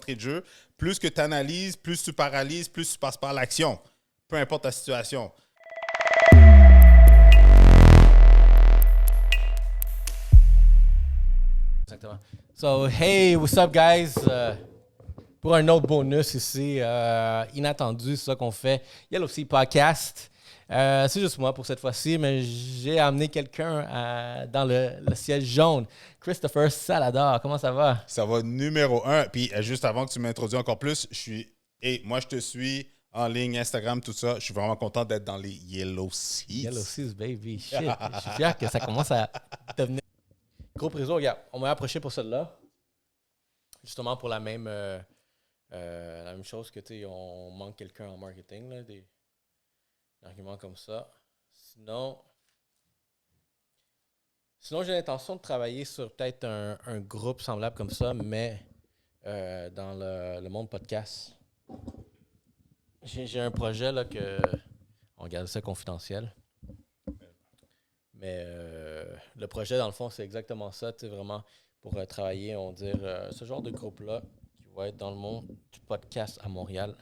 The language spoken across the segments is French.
d'entrée de jeu, plus que tu analyses, plus tu paralyses, plus tu passes par l'action. Peu importe ta situation. Exactement. So, hey, what's up, guys? Pour un autre bonus ici, inattendu, c'est ça qu'on fait. Yellow Sea Podcast. C'est juste moi pour cette fois-ci, mais j'ai amené quelqu'un dans le ciel jaune. Christopher Salador, comment ça va? Ça va numéro 1. Puis juste avant que tu m'introduises encore plus, moi, je te suis en ligne, Instagram, tout ça. Je suis vraiment content d'être dans les Yellow Seas. Yellow Seas, baby. Shit. Je suis fier que ça commence à devenir. Gros préso, regarde, on m'a approché pour celle-là. Justement pour la même chose que, tu sais, on manque quelqu'un en marketing, là, des arguments comme ça. Sinon j'ai l'intention de travailler sur peut-être un groupe semblable comme ça, mais dans le monde podcast. J'ai un projet là que on garde ça confidentiel. Mais le projet, dans le fond, c'est exactement ça, tu sais, vraiment pour travailler, on va dire, ce genre de groupe-là qui va être dans le monde du podcast à Montréal.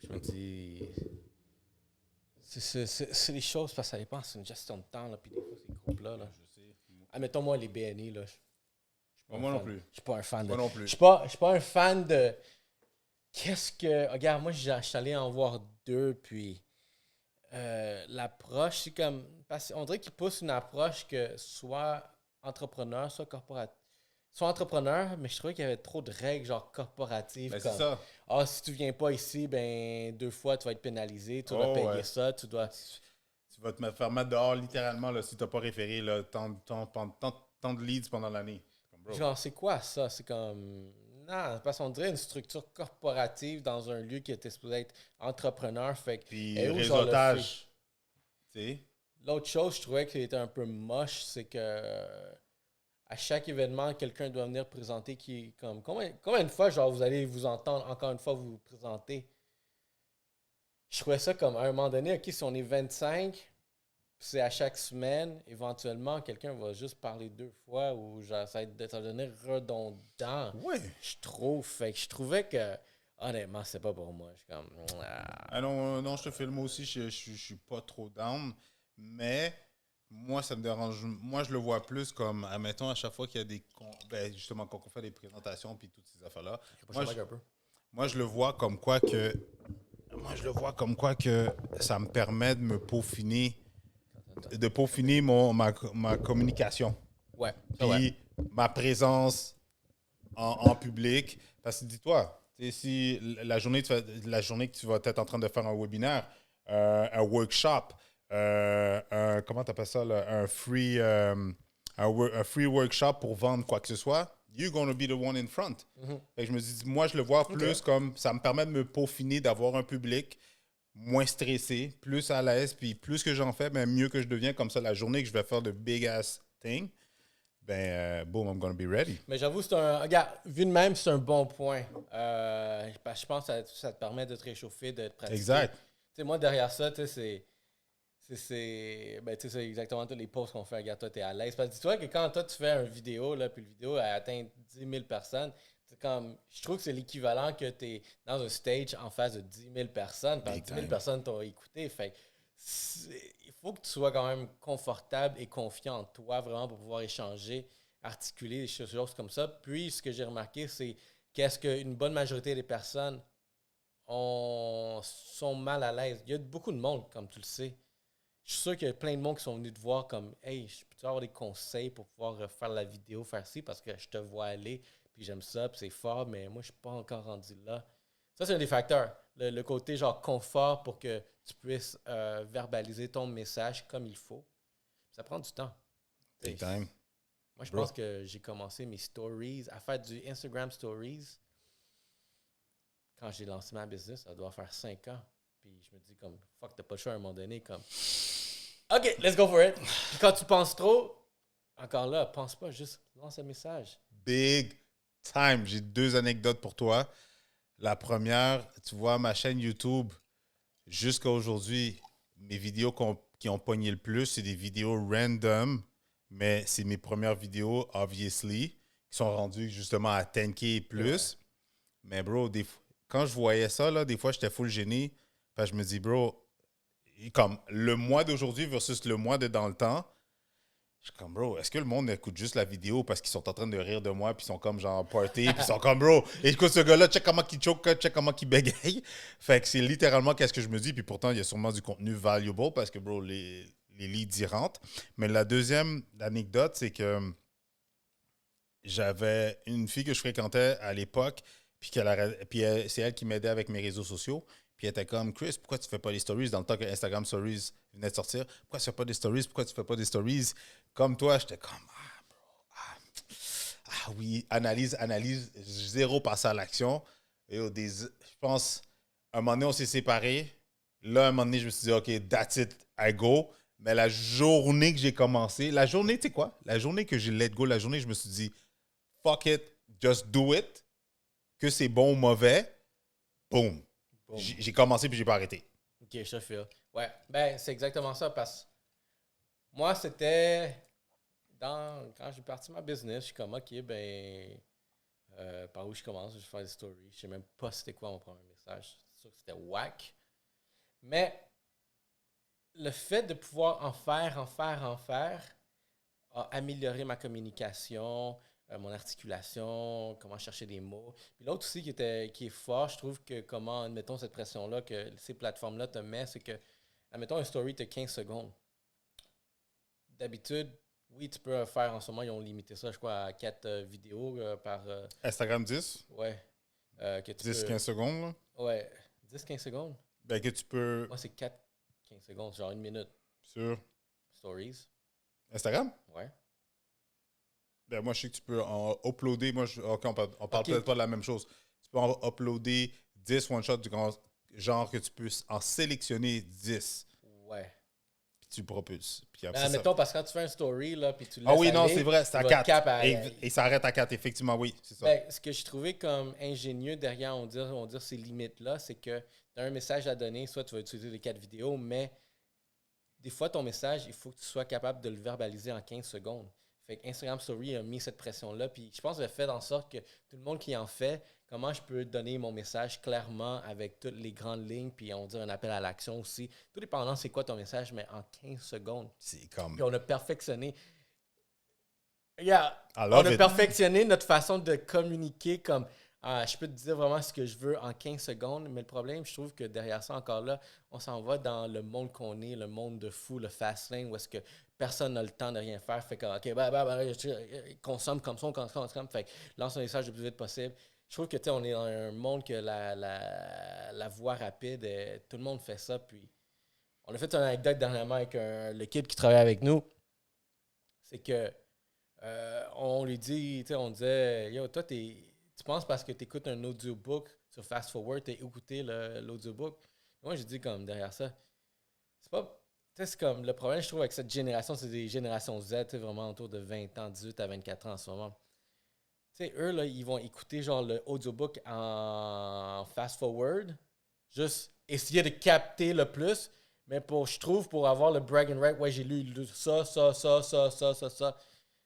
Je me dis, c'est les choses, parce que ça dépend, c'est une gestion de temps, là, puis des fois, ces groupes-là, là. Je sais. Admettons, moi, les BNI, là, Moi non plus. je suis pas un fan de... Moi non plus. Je suis pas un fan de... Regarde, moi, je suis allé en voir 2, puis... l'approche, c'est comme... Parce qu'on dirait qu'ils poussent une approche que soit entrepreneur, soit corporatif. Soit entrepreneur, mais je trouvais qu'il y avait trop de règles, genre corporatives. Ben, comme, c'est ça. si tu viens pas ici, ben 2 fois, tu vas être pénalisé, tu dois payer ça, tu dois... Tu vas te faire mettre dehors littéralement là, si tu n'as pas référé là, tant de leads pendant l'année. Genre, c'est quoi ça? C'est comme... Non, parce qu'on dirait une structure corporative dans un lieu qui était supposé être entrepreneur. Fait que... Puis réseautage. Tu sais? L'autre chose, je trouvais qu'il était un peu moche, c'est que à chaque événement, quelqu'un doit venir présenter qui comme combien de fois genre vous allez vous entendre encore une fois vous présenter. Je trouvais ça comme à un moment donné, ok, si on est 25, c'est à chaque semaine, éventuellement quelqu'un va juste parler 2 fois ou genre ça va devenir redondant. Ouais. Je trouve, fait que je trouvais que honnêtement, c'est pas pour moi. Je suis comme Ah non, je te filme moi aussi, je suis pas trop down, mais moi, ça me dérange. Moi, je le vois plus comme, admettons, à chaque fois qu'il y a des... justement, quand on fait des présentations puis toutes ces affaires-là, moi, je le vois comme quoi que... Moi, je le vois comme quoi que ça me permet de me peaufiner, ma communication. Ouais. Puis ma présence en public. Parce que dis-toi, si la journée que tu vas être en train de faire un webinaire, un workshop, comment tu appelles ça, là, un free workshop pour vendre quoi que ce soit, you're going to be the one in front. Mm-hmm. Fait que je me dis, moi, je le vois plus comme ça me permet de me peaufiner, d'avoir un public moins stressé, plus à l'aise, puis plus que j'en fais, ben, mieux que je deviens. Comme ça, la journée que je vais faire de big ass thing, boom, I'm gonna be ready. Mais j'avoue, regarde, vu de même, c'est un bon point. Parce que je pense que ça te permet de te réchauffer, de te pratiquer. Exact. Tu sais, moi, derrière ça, tu sais, c'est exactement tous les posts qu'on fait. Regarde, toi, t'es à l'aise. Parce que dis-toi que quand toi, tu fais une vidéo, là, puis la vidéo elle atteint 10 000 personnes, c'est comme, je trouve que c'est l'équivalent que tu es dans un stage en face de 10 000 personnes. Parce que 10 000 personnes t'ont écouté. Fait il faut que tu sois quand même confortable et confiant en toi, vraiment, pour pouvoir échanger, articuler des choses comme ça. Puis, ce que j'ai remarqué, c'est qu'est-ce qu'une bonne majorité des personnes sont mal à l'aise. Il y a beaucoup de monde, comme tu le sais. Je suis sûr qu'il y a plein de monde qui sont venus te voir comme « Hey, je peux avoir des conseils pour pouvoir faire la vidéo, faire ci, parce que je te vois aller, puis j'aime ça, puis c'est fort, mais moi, je suis pas encore rendu là. » Ça, c'est un des facteurs. Le côté genre confort pour que tu puisses verbaliser ton message comme il faut. Ça prend du temps. Big time. Moi, je pense que j'ai commencé mes stories, à faire du Instagram Stories. Quand j'ai lancé ma business, ça doit faire 5 ans. Puis je me dis comme, fuck, t'as pas le choix à un moment donné, comme, OK, let's go for it. Puis quand tu penses trop, encore là, pense pas, juste lance un message. Big time. J'ai 2 anecdotes pour toi. La première, tu vois, ma chaîne YouTube, jusqu'à aujourd'hui, mes vidéos qui ont pogné le plus, c'est des vidéos random, mais c'est mes premières vidéos, obviously, qui sont rendus justement à 10K et plus. Mais bro, quand je voyais ça, là, des fois, j'étais full gêné. Parce que je me dis, bro, comme le mois d'aujourd'hui versus le mois de dans le temps, je suis comme, bro, est-ce que le monde écoute juste la vidéo parce qu'ils sont en train de rire de moi, puis ils sont comme genre party, puis ils sont comme, bro, écoute ce gars-là, check comment il choke, check comment il bégaye. Fait que c'est littéralement qu'est-ce que je me dis, puis pourtant, il y a sûrement du contenu valuable parce que, bro, les leads y rentrent. Mais la deuxième anecdote, c'est que j'avais une fille que je fréquentais à l'époque, c'est elle qui m'aidait avec mes réseaux sociaux. Puis elle était comme, Chris, pourquoi tu fais pas les stories dans le temps que Instagram Stories venait de sortir? Pourquoi tu fais pas des stories? Pourquoi tu fais pas des stories? Comme toi, j'étais comme, oui, analyse, zéro passer à l'action. Et je pense, un moment donné, on s'est séparés. Là, un moment donné, je me suis dit, OK, that's it, I go. Mais la journée que j'ai commencé, tu sais quoi? La journée que j'ai let go, la journée, je me suis dit, fuck it, just do it. Que c'est bon ou mauvais, boom. J'ai commencé puis j'ai pas arrêté. Ok, je te file. Ouais, ben c'est exactement ça parce que moi, c'était quand j'ai parti ma business, je suis comme, ok, par où je commence, je vais faire des stories. Je sais même pas c'était quoi mon premier message. C'est sûr que c'était whack. Mais le fait de pouvoir en faire, a amélioré ma communication, mon articulation, comment chercher des mots. Puis l'autre aussi qui est fort, je trouve que comment, admettons, cette pression-là que ces plateformes-là te mettent, c'est que, admettons, un story de 15 secondes. D'habitude, oui, tu peux faire en ce moment, ils ont limité ça, je crois, à 4 vidéos par... Instagram 10? Ouais. 10-15 secondes, là? Ouais. 10-15 secondes? Ben que tu peux... Moi, c'est 4-15 secondes, genre 1 minute. Sur Stories. Instagram? Ouais. Ben moi, je sais que tu peux en uploader. OK, on parle peut-être pas de la même chose. Tu peux en uploader 10 one-shot du genre que tu peux en sélectionner 10. Ouais. Puis tu propulses. Puis après, mettons, parce que quand tu fais un story, là, puis tu laisses oui, non, aller, c'est vrai, c'est à 4. Et ça arrête à 4, effectivement, oui, c'est ça. Ben, ce que j'ai trouvé comme ingénieux derrière, on va dire ces limites-là, c'est que tu as un message à donner, soit tu vas utiliser les 4 vidéos, mais des fois, ton message, il faut que tu sois capable de le verbaliser en 15 secondes. Fait que Instagram Story a mis cette pression-là. Puis je pense que ça fait en sorte que tout le monde qui en fait, comment je peux donner mon message clairement avec toutes les grandes lignes, puis on dit un appel à l'action aussi. Tout dépendant c'est quoi ton message, mais en 15 secondes. C'est comme... Puis on a perfectionné. On a perfectionné notre façon de communiquer comme... je peux te dire vraiment ce que je veux en 15 secondes, mais le problème, je trouve que derrière ça, encore là, on s'en va dans le monde qu'on est, le monde de fou, le fast lane, où est-ce que personne n'a le temps de rien faire. Fait que, OK, consomme comme ça, on consomme. Fait que lance un message le plus vite possible. Je trouve que, tu sais, on est dans un monde que la voie rapide, tout le monde fait ça. Puis, on a fait une anecdote dernièrement avec le kid qui travaille avec nous. C'est que, on lui dit, tu sais, on disait, yo, toi, tu penses parce que tu écoutes un audiobook sur Fast Forward, tu as écouté l'audiobook. Moi, j'ai dit comme derrière ça, c'est pas. Tu sais, c'est comme le problème, je trouve, avec cette génération, c'est des générations Z, tu sais, vraiment autour de 20 ans, 18 à 24 ans en ce moment. Tu sais, eux, là, ils vont écouter genre le audiobook en Fast Forward, juste essayer de capter le plus, mais je trouve, pour avoir le brag and right, ouais, j'ai lu ça.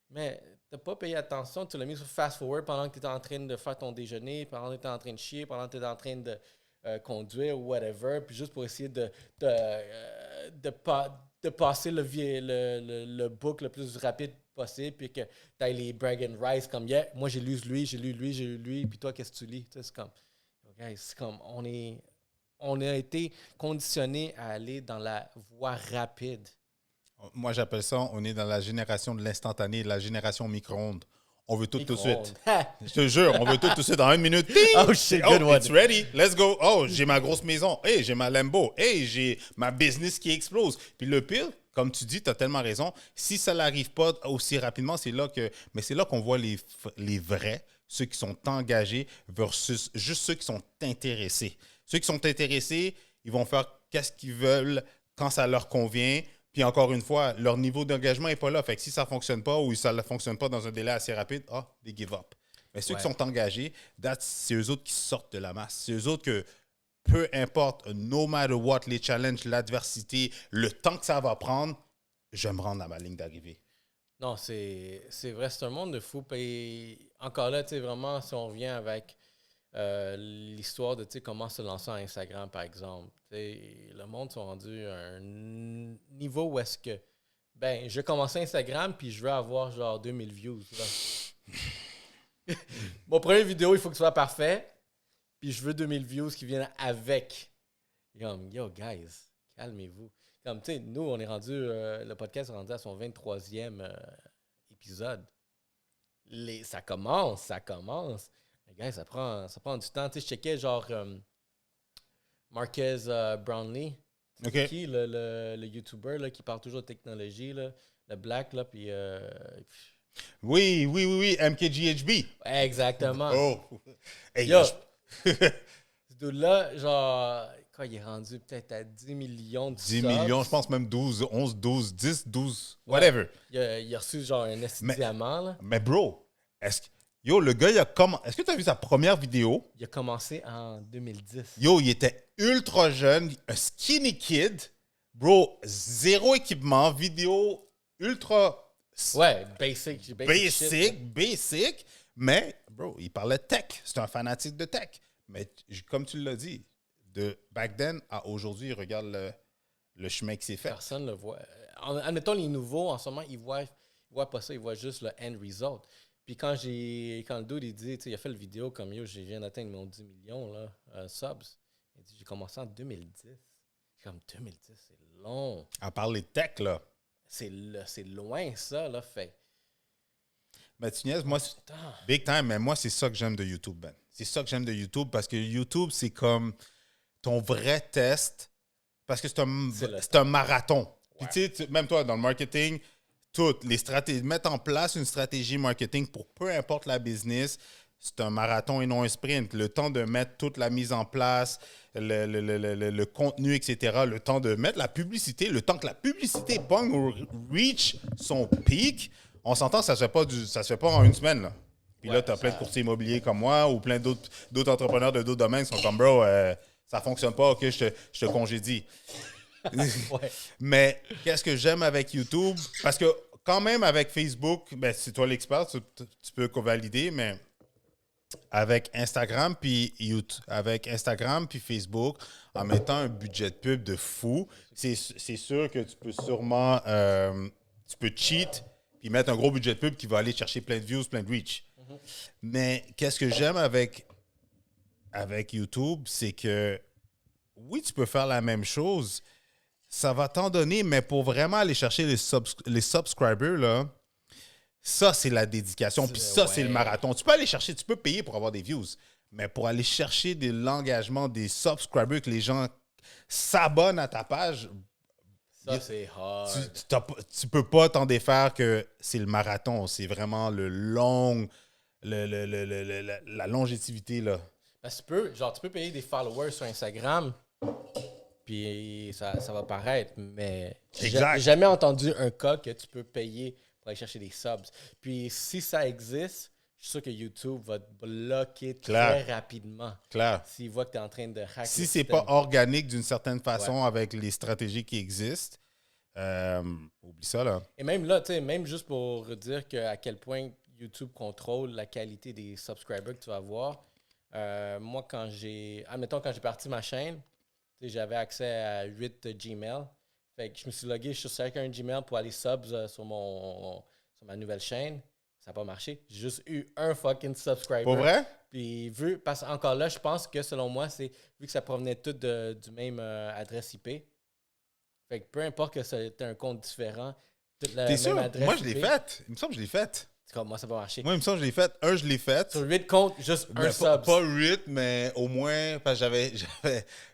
Mais t'as pas payé attention, tu l'as mis sur fast forward pendant que tu étais en train de faire ton déjeuner, pendant que tu étais en train de chier, pendant que tu étais en train de conduire ou whatever, puis juste pour essayer de passer le book le plus rapide possible, puis que tu ailles les brag and rise comme yeah, moi j'ai lu lui, puis toi qu'est-ce que tu lis? Tu sais, c'est comme on a été conditionné à aller dans la voie rapide. Moi, j'appelle ça, on est dans la génération de l'instantané, la génération micro-ondes. On veut tout de suite. Je te jure, on veut tout de suite en 1 minute. Oh shit, good one. It's ready, let's go. Oh, j'ai ma grosse maison. Hey, j'ai ma Lambo. Hey, j'ai ma business qui explose. Puis le pire, comme tu dis, tu as tellement raison. Si ça n'arrive pas aussi rapidement, c'est là qu'on voit les vrais, ceux qui sont engagés versus juste ceux qui sont intéressés. Ceux qui sont intéressés, ils vont faire qu'est-ce qu'ils veulent quand ça leur convient. Puis encore une fois, leur niveau d'engagement n'est pas là. Fait que si ça ne fonctionne pas ou ça ne fonctionne pas dans un délai assez rapide, they give up. Mais ceux qui sont engagés, c'est eux autres qui sortent de la masse. C'est eux autres que, peu importe, no matter what, les challenges, l'adversité, le temps que ça va prendre, je vais me rendre à ma ligne d'arrivée. Non, c'est vrai, c'est un monde de fou. Et encore là, tu sais, vraiment, si on revient avec l'histoire de, tu sais, comment se lancer en Instagram, par exemple. Tu sais, le monde sont rendus à un niveau où est-ce que, ben, je vais commencer Instagram, puis je veux avoir genre 2000 views. Là. Mon premier vidéo, il faut que ce soit parfait, puis je veux 2000 views qui viennent avec. Comme, yo, guys, calmez-vous. Comme, tu sais, nous, on est rendu, le podcast est rendu à son 23e épisode. Ça commence, ça commence. Mais gars, ça prend du temps. Tu sais, je checkais genre Marquez Brownlee. OK. C'est qui, le YouTuber là, qui parle toujours de technologie, là, le Black, là, puis... Oui, oui, oui, oui, MKGHB. exactement. Oh! Hey, Yo, ce dude-là, genre, quoi, il est rendu peut-être à 10 millions de 10 subs. millions, je pense même 12, 11, 12, 10, 12, Ouais. whatever. Il a reçu genre un esti diamant, là. Mais bro, le gars, est-ce que tu as vu sa première vidéo? Il a commencé en 2010. Yo, il était ultra jeune, un skinny kid. Bro, zéro équipement, vidéo ultra Ouais, basic shit, là. basic. Mais, bro, il parlait tech. C'est un fanatique de tech. Mais comme tu l'as dit, de back then à aujourd'hui, il regarde le chemin qui s'est fait. Personne ne le voit. Admettons, les nouveaux, en ce moment, ils voient pas ça, ils voient juste le end result. Puis quand le dude, il dit, tu sais, il a fait le vidéo comme yo, je viens d'atteindre mon 10 millions là, subs. Il dit, j'ai commencé en 2010. Comme 2010, c'est long. À part les tech, là. C'est loin, ça, là, fait. Mais tu niaises, moi, big time, mais moi, c'est ça que j'aime de YouTube, Ben. C'est ça que j'aime de YouTube parce que YouTube, c'est comme ton vrai test parce que c'est un marathon. Puis tu sais, même toi, dans le marketing, toutes les stratégies, mettre en place une stratégie marketing pour peu importe la business, c'est un marathon et non un sprint. Le temps de mettre toute la mise en place, le contenu, etc., le temps de mettre la publicité, le temps que la publicité pogne ou reach son pic, on s'entend, ça se fait pas en une semaine. Là. Puis là, tu as plein de courtiers immobiliers comme moi ou plein d'autres entrepreneurs de d'autres domaines qui sont comme, bro, ça fonctionne pas, ok, je te congédie. Ouais. Mais qu'est-ce que j'aime avec YouTube? Parce que quand même avec Facebook, ben, c'est toi l'expert, tu peux valider, mais avec Instagram puis YouTube, avec Instagram puis Facebook, en mettant un budget de pub de fou, c'est sûr que tu peux sûrement tu peux cheat puis mettre un gros budget de pub qui va aller chercher plein de views, plein de reach. Mais qu'est-ce que j'aime avec YouTube, c'est que oui, tu peux faire la même chose. Ça va t'en donner, mais pour vraiment aller chercher les subscribers, là, ça, c'est la dédication. Puis ça, c'est le marathon. Tu peux aller chercher, tu peux payer pour avoir des views. Mais pour aller chercher de l'engagement, des subscribers, que les gens s'abonnent à ta page, ça, c'est hard. tu peux pas t'en défaire que c'est le marathon. C'est vraiment le long, la longévité, là. Parce que tu peux payer des followers sur Instagram, puis ça va paraître, mais j'ai jamais entendu un cas que tu peux payer pour aller chercher des subs. Puis si ça existe, je suis sûr que YouTube va te bloquer très rapidement. Clair. S'il voit que tu es en train de hacker. Si c'est pas organique d'une certaine façon avec les stratégies qui existent, oublie ça, là. Et même là, tu sais, même juste pour dire à quel point YouTube contrôle la qualité des subscribers que tu vas avoir. Moi, admettons, quand j'ai parti ma chaîne, j'avais accès à 8 Gmail. Fait que je me suis logué sur chacun Gmail pour aller subs sur ma nouvelle chaîne. Ça n'a pas marché. J'ai juste eu un fucking subscriber. Pour vrai? Puis parce qu'encore là, je pense que selon moi, c'est vu que ça provenait tout du même adresse IP. Fait que peu importe que c'était un compte différent, toute la T'es même sûr? adresse Moi, IP. je l'ai faite. Il me semble que je l'ai faite. Moi, ça n'a pas marché. Moi, il me semble que je l'ai faite. Je l'ai faite. Sur 8 comptes, juste un sub. Pas 8, mais au moins, parce que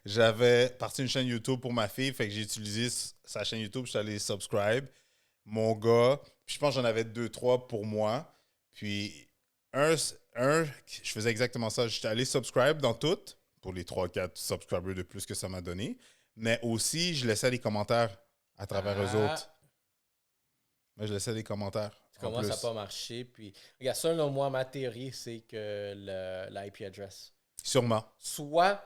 j'avais parti une chaîne YouTube pour ma fille, fait que j'ai utilisé sa chaîne YouTube, je suis allé subscribe. Mon gars, puis je pense que j'en avais 2, 3 pour moi. Puis je faisais exactement ça. J'étais allé subscribe dans toutes, pour les 3, 4 subscribers de plus que ça m'a donné. Mais aussi, je laissais des commentaires à travers eux autres. Moi, je laissais des commentaires. Comment ça n'a pas marché. Puis, regarde, selon moi, ma théorie, c'est que l'IP address. Sûrement. Soit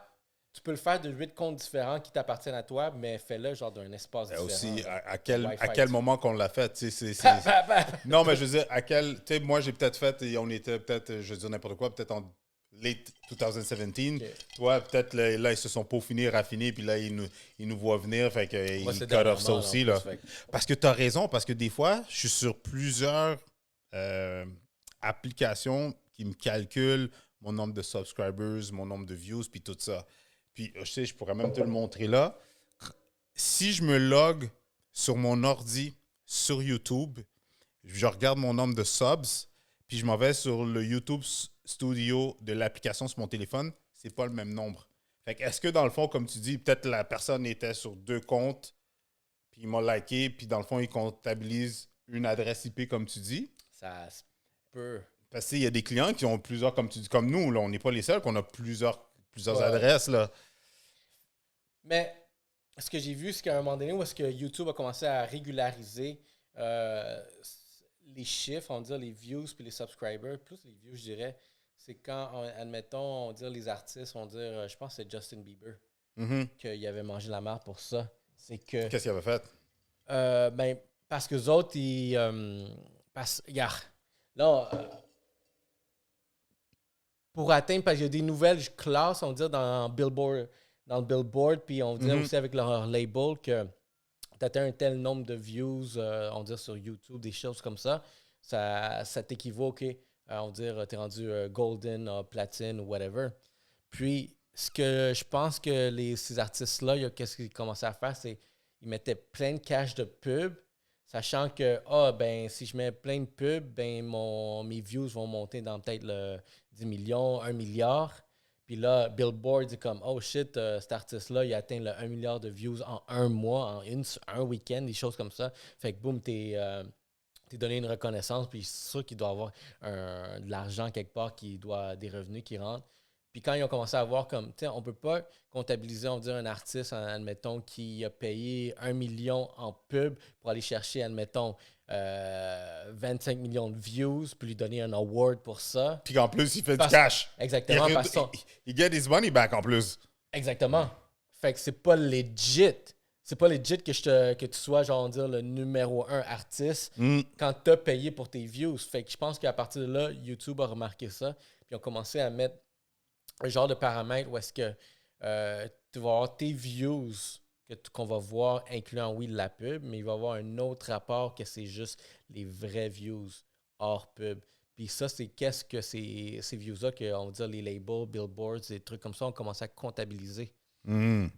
tu peux le faire de 8 comptes différents qui t'appartiennent à toi, mais fais-le genre d'un espace différent. Aussi, genre. à quel moment qu'on l'a fait, tu sais, Non, mais je veux dire, tu sais, moi, j'ai peut-être fait, et on était peut-être, je veux dire n'importe quoi, peut-être en late 2017. Ok. Toi, peut-être, là, ils se sont peaufinés, raffinés, puis là, ils nous voient venir, fait qu'ils Moi, c'est cut off ça dernièrement, aussi, en là. plus, fait que- Parce que tu as raison, parce que des fois, je suis sur plusieurs applications qui me calculent mon nombre de subscribers, mon nombre de views, puis tout ça. Puis, je sais, je pourrais même te le montrer là. Si je me log sur mon ordi, sur YouTube, je regarde mon nombre de subs, puis je m'en vais sur le YouTube Studio de l'application sur mon téléphone, c'est pas le même nombre. Fait que est-ce que dans le fond, comme tu dis, peut-être la personne était sur 2 comptes, puis il m'a liké, puis dans le fond, il comptabilise une adresse IP, comme tu dis? Ça se peut. Parce qu'il y a des clients qui ont plusieurs, comme tu dis, comme nous, là, on n'est pas les seuls, qu'on a plusieurs Ouais. adresses, là. Mais ce que j'ai vu, c'est qu'à un moment donné, où est-ce que YouTube a commencé à régulariser les chiffres, on va dire les views puis les subscribers, plus les views, je dirais, c'est quand, admettons, on va dire les artistes, on va dire, je pense que c'est Justin Bieber, qu'il avait mangé la marde pour ça. C'est que, Qu'est-ce qu'il avait fait? ben, parce que les autres, ils. Regarde, là, pour atteindre, parce qu'il y a des nouvelles classes, on va dire, dans le Billboard, puis on va dire aussi avec leur label que tu atteins un tel nombre de views, on va dire sur YouTube, des choses comme ça, ça t'équivaut, OK, on va dire, tu es rendu golden, platine ou whatever. Puis, ce que je pense que ces artistes-là, qu'est-ce qu'ils commençaient à faire, c'est qu'ils mettaient plein de cash de pub, sachant que, ben, si je mets plein de pubs, ben, mes views vont monter dans peut-être le 10 millions, 1 milliard. Puis là, Billboard dit comme, oh shit, cet artiste-là, il a atteint le 1 milliard de views en un mois, en un week-end, des choses comme ça. Fait que boum, t'es donné une reconnaissance, puis c'est sûr qu'il doit avoir de l'argent quelque part, des revenus qui rentrent. Puis quand ils ont commencé à voir comme, tu sais, on peut pas comptabiliser, on va dire, un artiste, admettons, qui a payé 1 million en pub pour aller chercher, admettons, 25 millions de views, puis lui donner un award pour ça. Puis qu'en plus, il fait du cash. Exactement. Il get his money back en plus. Exactement. Fait que c'est pas legit. C'est pas legit que tu sois, genre, dire, le numéro 1 artiste quand t'as payé pour tes views. Fait que je pense qu'à partir de là, YouTube a remarqué ça, puis ont commencé à mettre un genre de paramètre où est-ce que tu vas avoir tes views qu'on va voir incluant, oui, la pub, mais il va y avoir un autre rapport que c'est juste les vrais views hors pub. Puis ça, c'est qu'est-ce que ces views-là, on va dire les labels, billboards, des trucs comme ça, ont commencé à comptabiliser. Mais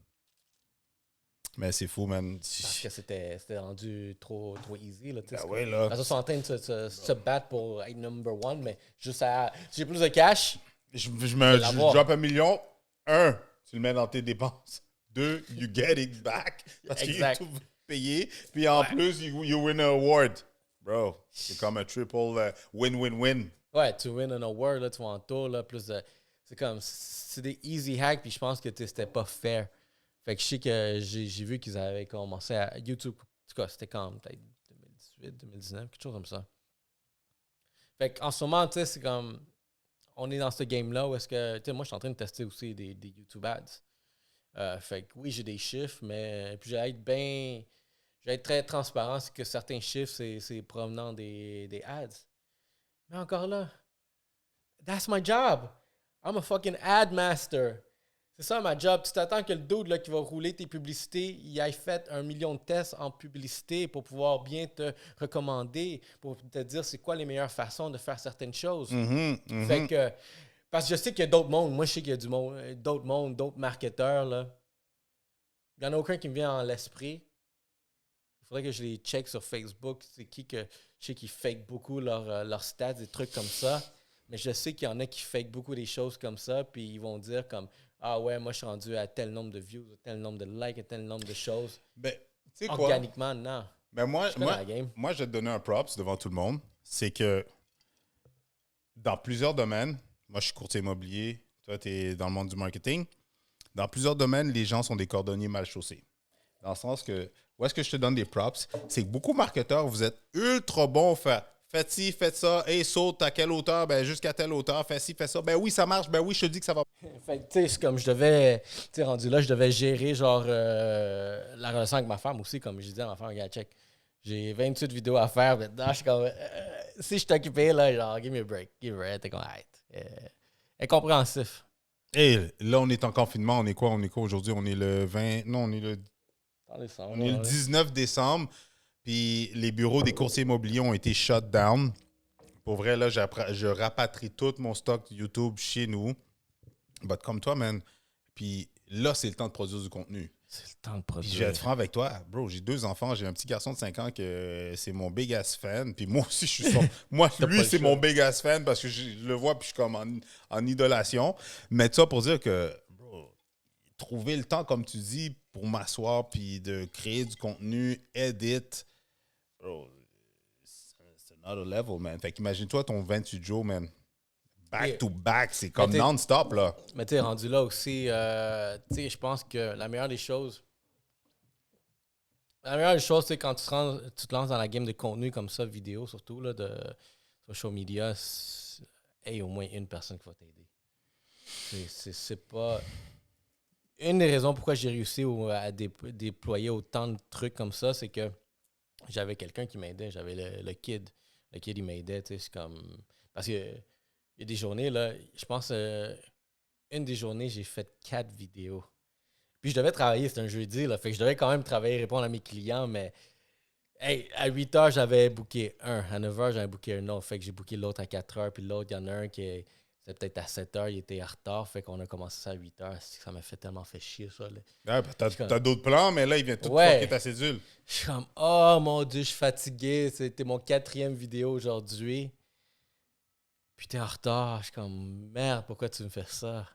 c'est fou, man. Parce que c'était rendu trop easy. Là, ben ouais, là. Parce qu'ils sont en train de se battre pour être number one, mais juste si j'ai plus de cash, je drop 1 million. 1, tu le mets dans tes dépenses. 2, you get it back. Parce que YouTube va payer. Puis en plus, you win an award. Bro, c'est comme un triple win-win-win. Ouais, tu win an award, là, tu vas en tour, là, plus de... C'est des easy hacks, puis je pense que c'était pas fair. Fait que je sais que j'ai vu qu'ils avaient commencé à... YouTube, en tout cas, c'était quand peut-être 2018, 2019, quelque chose comme ça. Fait qu'en ce moment, tu sais, c'est comme... On est dans ce game-là où est-ce que... Tu sais, moi, je suis en train de tester aussi des YouTube ads. Fait que oui, j'ai des chiffres, mais... Puis j'ai être très transparent, c'est que certains chiffres, c'est provenant des ads. Mais encore là, that's my job. I'm a fucking ad master. C'est ça ma job. Tu t'attends que le dude là, qui va rouler tes publicités, il ait fait 1 million de tests en publicité pour pouvoir bien te recommander, pour te dire c'est quoi les meilleures façons de faire certaines choses. Fait que, parce que je sais qu'il y a d'autres mondes. Moi, je sais qu'il y a d'autres marketeurs. Là. Il n'y en a aucun qui me vient en l'esprit. Il faudrait que je les check sur Facebook. C'est qui que je sais qu'ils fake beaucoup leurs stats, des trucs comme ça. Mais je sais qu'il y en a qui fake beaucoup des choses comme ça. Puis ils vont dire comme ah ouais, moi je suis rendu à tel nombre de views, à tel nombre de likes, à tel nombre de choses. Ben, tu sais quoi? Organiquement, non. Ben moi, je vais te donner un props devant tout le monde. C'est que dans plusieurs domaines, moi je suis courtier immobilier, toi tu es dans le monde du marketing. Dans plusieurs domaines, les gens sont des cordonniers mal chaussés. Dans le sens que, où est-ce que je te donne des props? C'est que beaucoup de marketeurs, vous êtes ultra bons à faites ci, faites ça, et saute à quelle hauteur, ben jusqu'à telle hauteur, fais ci, fais ça. Ben oui, ça marche, ben oui, je te dis que ça va. Fait que, tu sais, c'est comme je devais, tu sais, rendu là, je devais gérer, genre, la relation avec ma femme aussi, comme je disais à ma femme, regarde, check. J'ai 28 vidéos à faire, maintenant, je suis comme, si je suis occupé, là, genre, give me a break, give me a break, t'es comme, arrête. Incompréhensif. Et là, on est en confinement, on est quoi aujourd'hui? On est le 20, non, Attendez ça, on est le 19 décembre, puis les bureaux des courtiers immobiliers ont été shut down. Pour vrai, là, je rapatrie tout mon stock YouTube chez nous. But comme toi, man, puis là, c'est le temps de produire du contenu. C'est le temps de Puis produire. je vais être franc avec toi, bro, j'ai 2 enfants, j'ai un petit garçon de 5 ans que c'est mon big ass fan, puis moi aussi, je suis son... Moi, lui, c'est mon big ass fan parce que je le vois, puis je suis comme en idolation. Mais ça pour dire que, bro, trouver le temps, comme tu dis, pour m'asseoir, puis de créer du contenu, edit, bro, c'est another level, man. Fait qu'imagine-toi ton 28 jours, man. Back to back, c'est comme non-stop, là. Mais tu sais, rendu là aussi, tu sais, je pense que la meilleure des choses, c'est quand tu te lances dans la game de contenu comme ça, vidéo surtout, là, de social media, hey, au moins une personne qui va t'aider. C'est pas... Une des raisons pourquoi j'ai réussi à déployer autant de trucs comme ça, c'est que j'avais quelqu'un qui m'aidait. J'avais le kid. Le kid, il m'aidait, tu sais, c'est comme... Parce que il y a des journées, là, je pense, une des journées, j'ai fait 4 vidéos. Puis je devais travailler, c'était un jeudi, là, fait que je devais quand même travailler, répondre à mes clients, mais hey, à 8 heures, j'avais booké un. À 9 heures, j'avais booké un autre. Fait que j'ai booké l'autre à 4 heures, puis l'autre, il y en a un c'était peut-être à 7 heures, il était en retard, fait qu'on a commencé ça à 8 heures. Ça m'a fait tellement fait chier, ça. Là. Ouais, t'as d'autres plans, mais là, il vient tout fucker ta cédule. Je suis comme, oh mon Dieu, je suis fatigué. C'était mon 4e vidéo aujourd'hui. Puis t'es en retard. Je suis comme, merde, pourquoi tu me fais ça?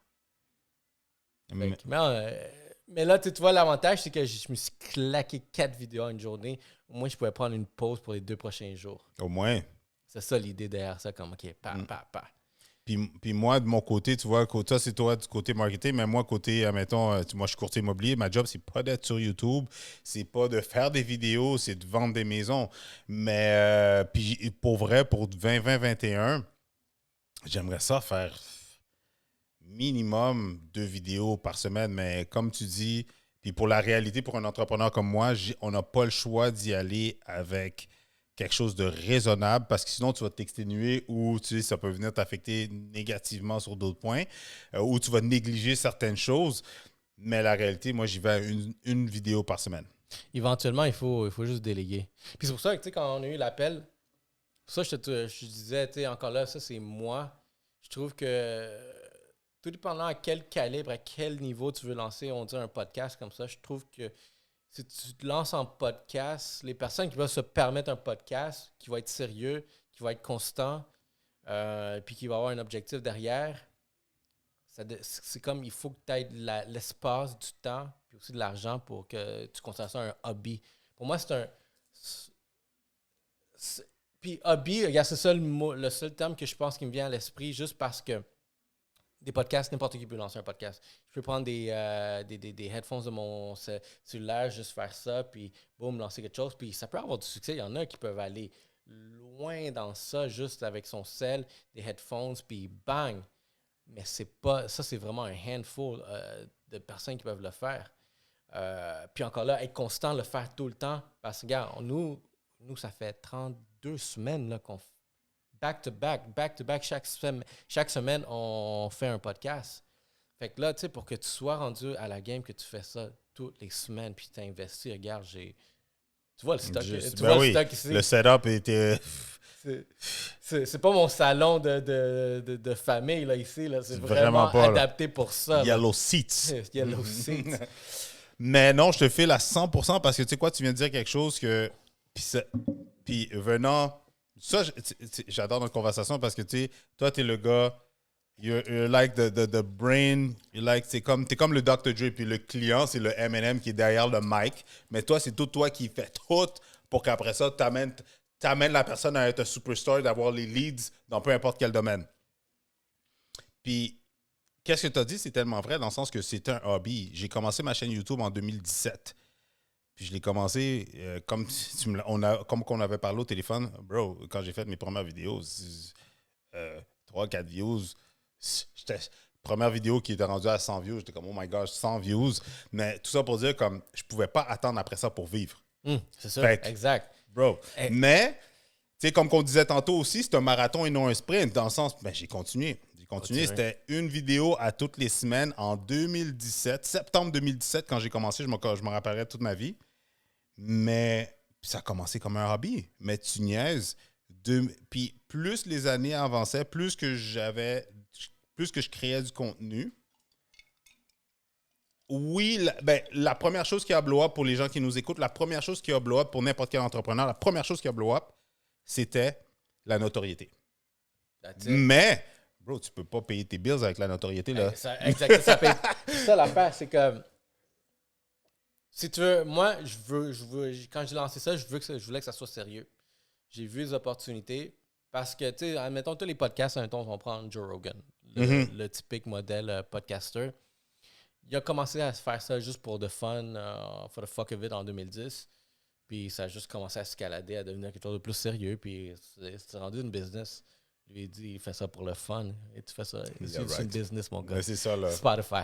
Mais là, tu vois, l'avantage, c'est que je me suis claqué 4 vidéos en une journée. Au moins, je pouvais prendre une pause pour les 2 prochains jours. Au moins. C'est ça l'idée derrière ça, comme, OK, pa. Puis moi, de mon côté, tu vois, ça, c'est toi du côté marketing, mais moi, côté, admettons, moi, je suis courtier immobilier. Ma job, c'est pas d'être sur YouTube, c'est pas de faire des vidéos, c'est de vendre des maisons. Mais, puis pour vrai, pour 2021, j'aimerais ça faire minimum 2 vidéos par semaine, mais comme tu dis, puis pour la réalité, pour un entrepreneur comme moi, on n'a pas le choix d'y aller avec quelque chose de raisonnable parce que sinon tu vas t'exténuer ou tu sais, ça peut venir t'affecter négativement sur d'autres points ou tu vas négliger certaines choses. Mais la réalité, moi, j'y vais à une vidéo par semaine. Éventuellement, il faut juste déléguer. Puis c'est pour ça que, tu sais, quand on a eu l'appel, ça, je disais, tu sais, encore là, ça, c'est moi. Je trouve que tout dépendant à quel calibre, à quel niveau tu veux lancer, on dit un podcast comme ça, je trouve que si tu te lances en podcast, les personnes qui peuvent se permettre un podcast, qui va être sérieux, qui va être constant, puis qui va avoir un objectif derrière, c'est comme il faut que tu aies l'espace, du temps, puis aussi de l'argent pour que tu considères ça un hobby. Pour moi, c'est un... Puis hobby, regarde, c'est ça le seul terme que je pense qui me vient à l'esprit, juste parce que des podcasts, n'importe qui peut lancer un podcast. Je peux prendre des headphones de mon cellulaire, juste faire ça, puis boum, lancer quelque chose. Puis ça peut avoir du succès. Il y en a qui peuvent aller loin dans ça, juste avec son cell, des headphones, puis bang. Mais c'est pas ça, c'est vraiment un handful de personnes qui peuvent le faire. Puis encore là, être constant, le faire tout le temps. Parce que, regarde, nous ça fait 32 semaines là, qu'on fait back-to-back, chaque semaine, on fait un podcast. Fait que là, tu sais, pour que tu sois rendu à la game, que tu fais ça toutes les semaines, puis tu investi, regarde, tu vois le stock, stock ici. Le setup était... C'est pas mon salon de famille, là, ici. Là. C'est vraiment pas, adapté pour ça. Yellow seats. Yellow seats. Mais non, je te file à 100% parce que, tu sais quoi, tu viens de dire quelque chose que... Puis venant... Ça, j'adore notre conversation parce que, tu sais, toi, t'es le gars, you're like the brain, t'es comme le Dr. Dre, puis le client, c'est le Eminem qui est derrière le mic, mais toi, c'est tout toi qui fais tout pour qu'après ça, t'amènes la personne à être un superstar, d'avoir les leads dans peu importe quel domaine. Puis, qu'est-ce que tu as dit? C'est tellement vrai dans le sens que c'est un hobby. J'ai commencé ma chaîne YouTube en 2017. Puis je l'ai commencé comme comme qu'on avait parlé au téléphone. Bro, quand j'ai fait mes premières vidéos, 3-4 views. Première vidéo qui était rendue à 100 views, j'étais comme, oh my gosh, 100 views. Mais tout ça pour dire comme, je pouvais pas attendre après ça pour vivre. C'est ça, Fait que, exact. Bro. Mais, tu sais, comme qu'on disait tantôt aussi, c'est un marathon et non un sprint. Dans le sens, ben, j'ai continué. C'était une vidéo à toutes les semaines en 2017, septembre 2017, quand j'ai commencé. Je me rappellerai toute ma vie. Mais ça a commencé comme un hobby. Mais tu niaises. Puis plus les années avançaient, plus que je créais du contenu. Oui, la première chose qui a blow up pour les gens qui nous écoutent, la première chose qui a blow up pour n'importe quel entrepreneur, la première chose qui a blow up, c'était la notoriété. Mais, bro, tu peux pas payer tes bills avec la notoriété, là. Exactement. Ça, l'affaire, c'est que si tu veux, moi, je veux, quand j'ai lancé ça, je voulais que ça soit sérieux. J'ai vu les opportunités parce que, tu sais, admettons, tous les podcasts, on va prendre Joe Rogan, le typique modèle podcaster. Il a commencé à se faire ça juste pour the fun, for the fuck of it en 2010. Puis ça a juste commencé à escalader, à devenir quelque chose de plus sérieux. Puis c'est rendu une business. Lui, il dit, il fait ça pour le fun. Et tu fais ça. C'est une business, mon gars. Ouais, c'est ça, là. Spotify.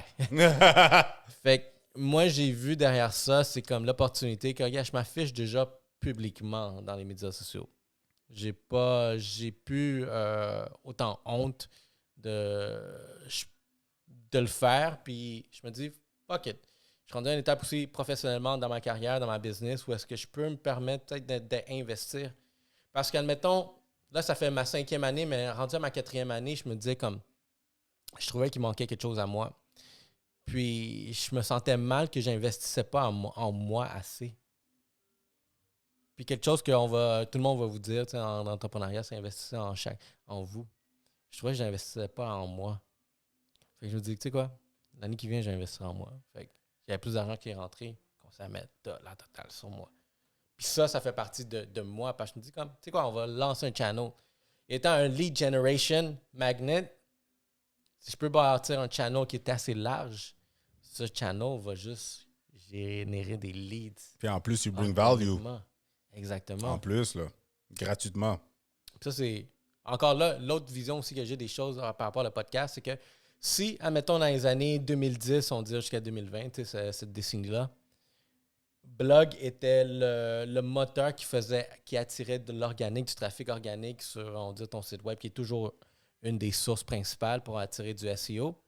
Fait que moi, j'ai vu derrière ça, c'est comme l'opportunité que, regarde, je m'affiche déjà publiquement dans les médias sociaux. J'ai plus autant honte de le faire, puis je me dis, fuck it. Je suis rendu à une étape aussi professionnellement dans ma carrière, dans ma business, où est-ce que je peux me permettre peut-être d'investir. Parce qu'admettons, là, ça fait ma 5e année, mais rendu à ma 4e année, je me disais comme, je trouvais qu'il manquait quelque chose à moi. Puis, je me sentais mal que j'investissais pas en moi assez. Puis, quelque chose que tout le monde va vous dire en entrepreneuriat, c'est investir en vous. Je trouvais que j'investissais pas en moi. Fait que je me dis, tu sais quoi, l'année qui vient, j'investirai en moi. Fait que il y a plus d'argent qui est rentré, qu'on s'est à mettre la totale sur moi. Puis ça fait partie de moi. Parce que je me dis comme, tu sais quoi, on va lancer un channel. Étant un lead generation magnet, si je peux bâtir un channel qui est assez large, ce channel va juste générer des leads. Puis en plus, you bring value. Exactement. En plus, là, gratuitement. Puis ça, c'est encore là, l'autre vision aussi que j'ai des choses par rapport au podcast, c'est que si, admettons, dans les années 2010, on dit jusqu'à 2020, cette décennie-là, blog était le moteur qui attirait de l'organique, du trafic organique sur, on dit, ton site web, qui est toujours une des sources principales pour attirer du SEO.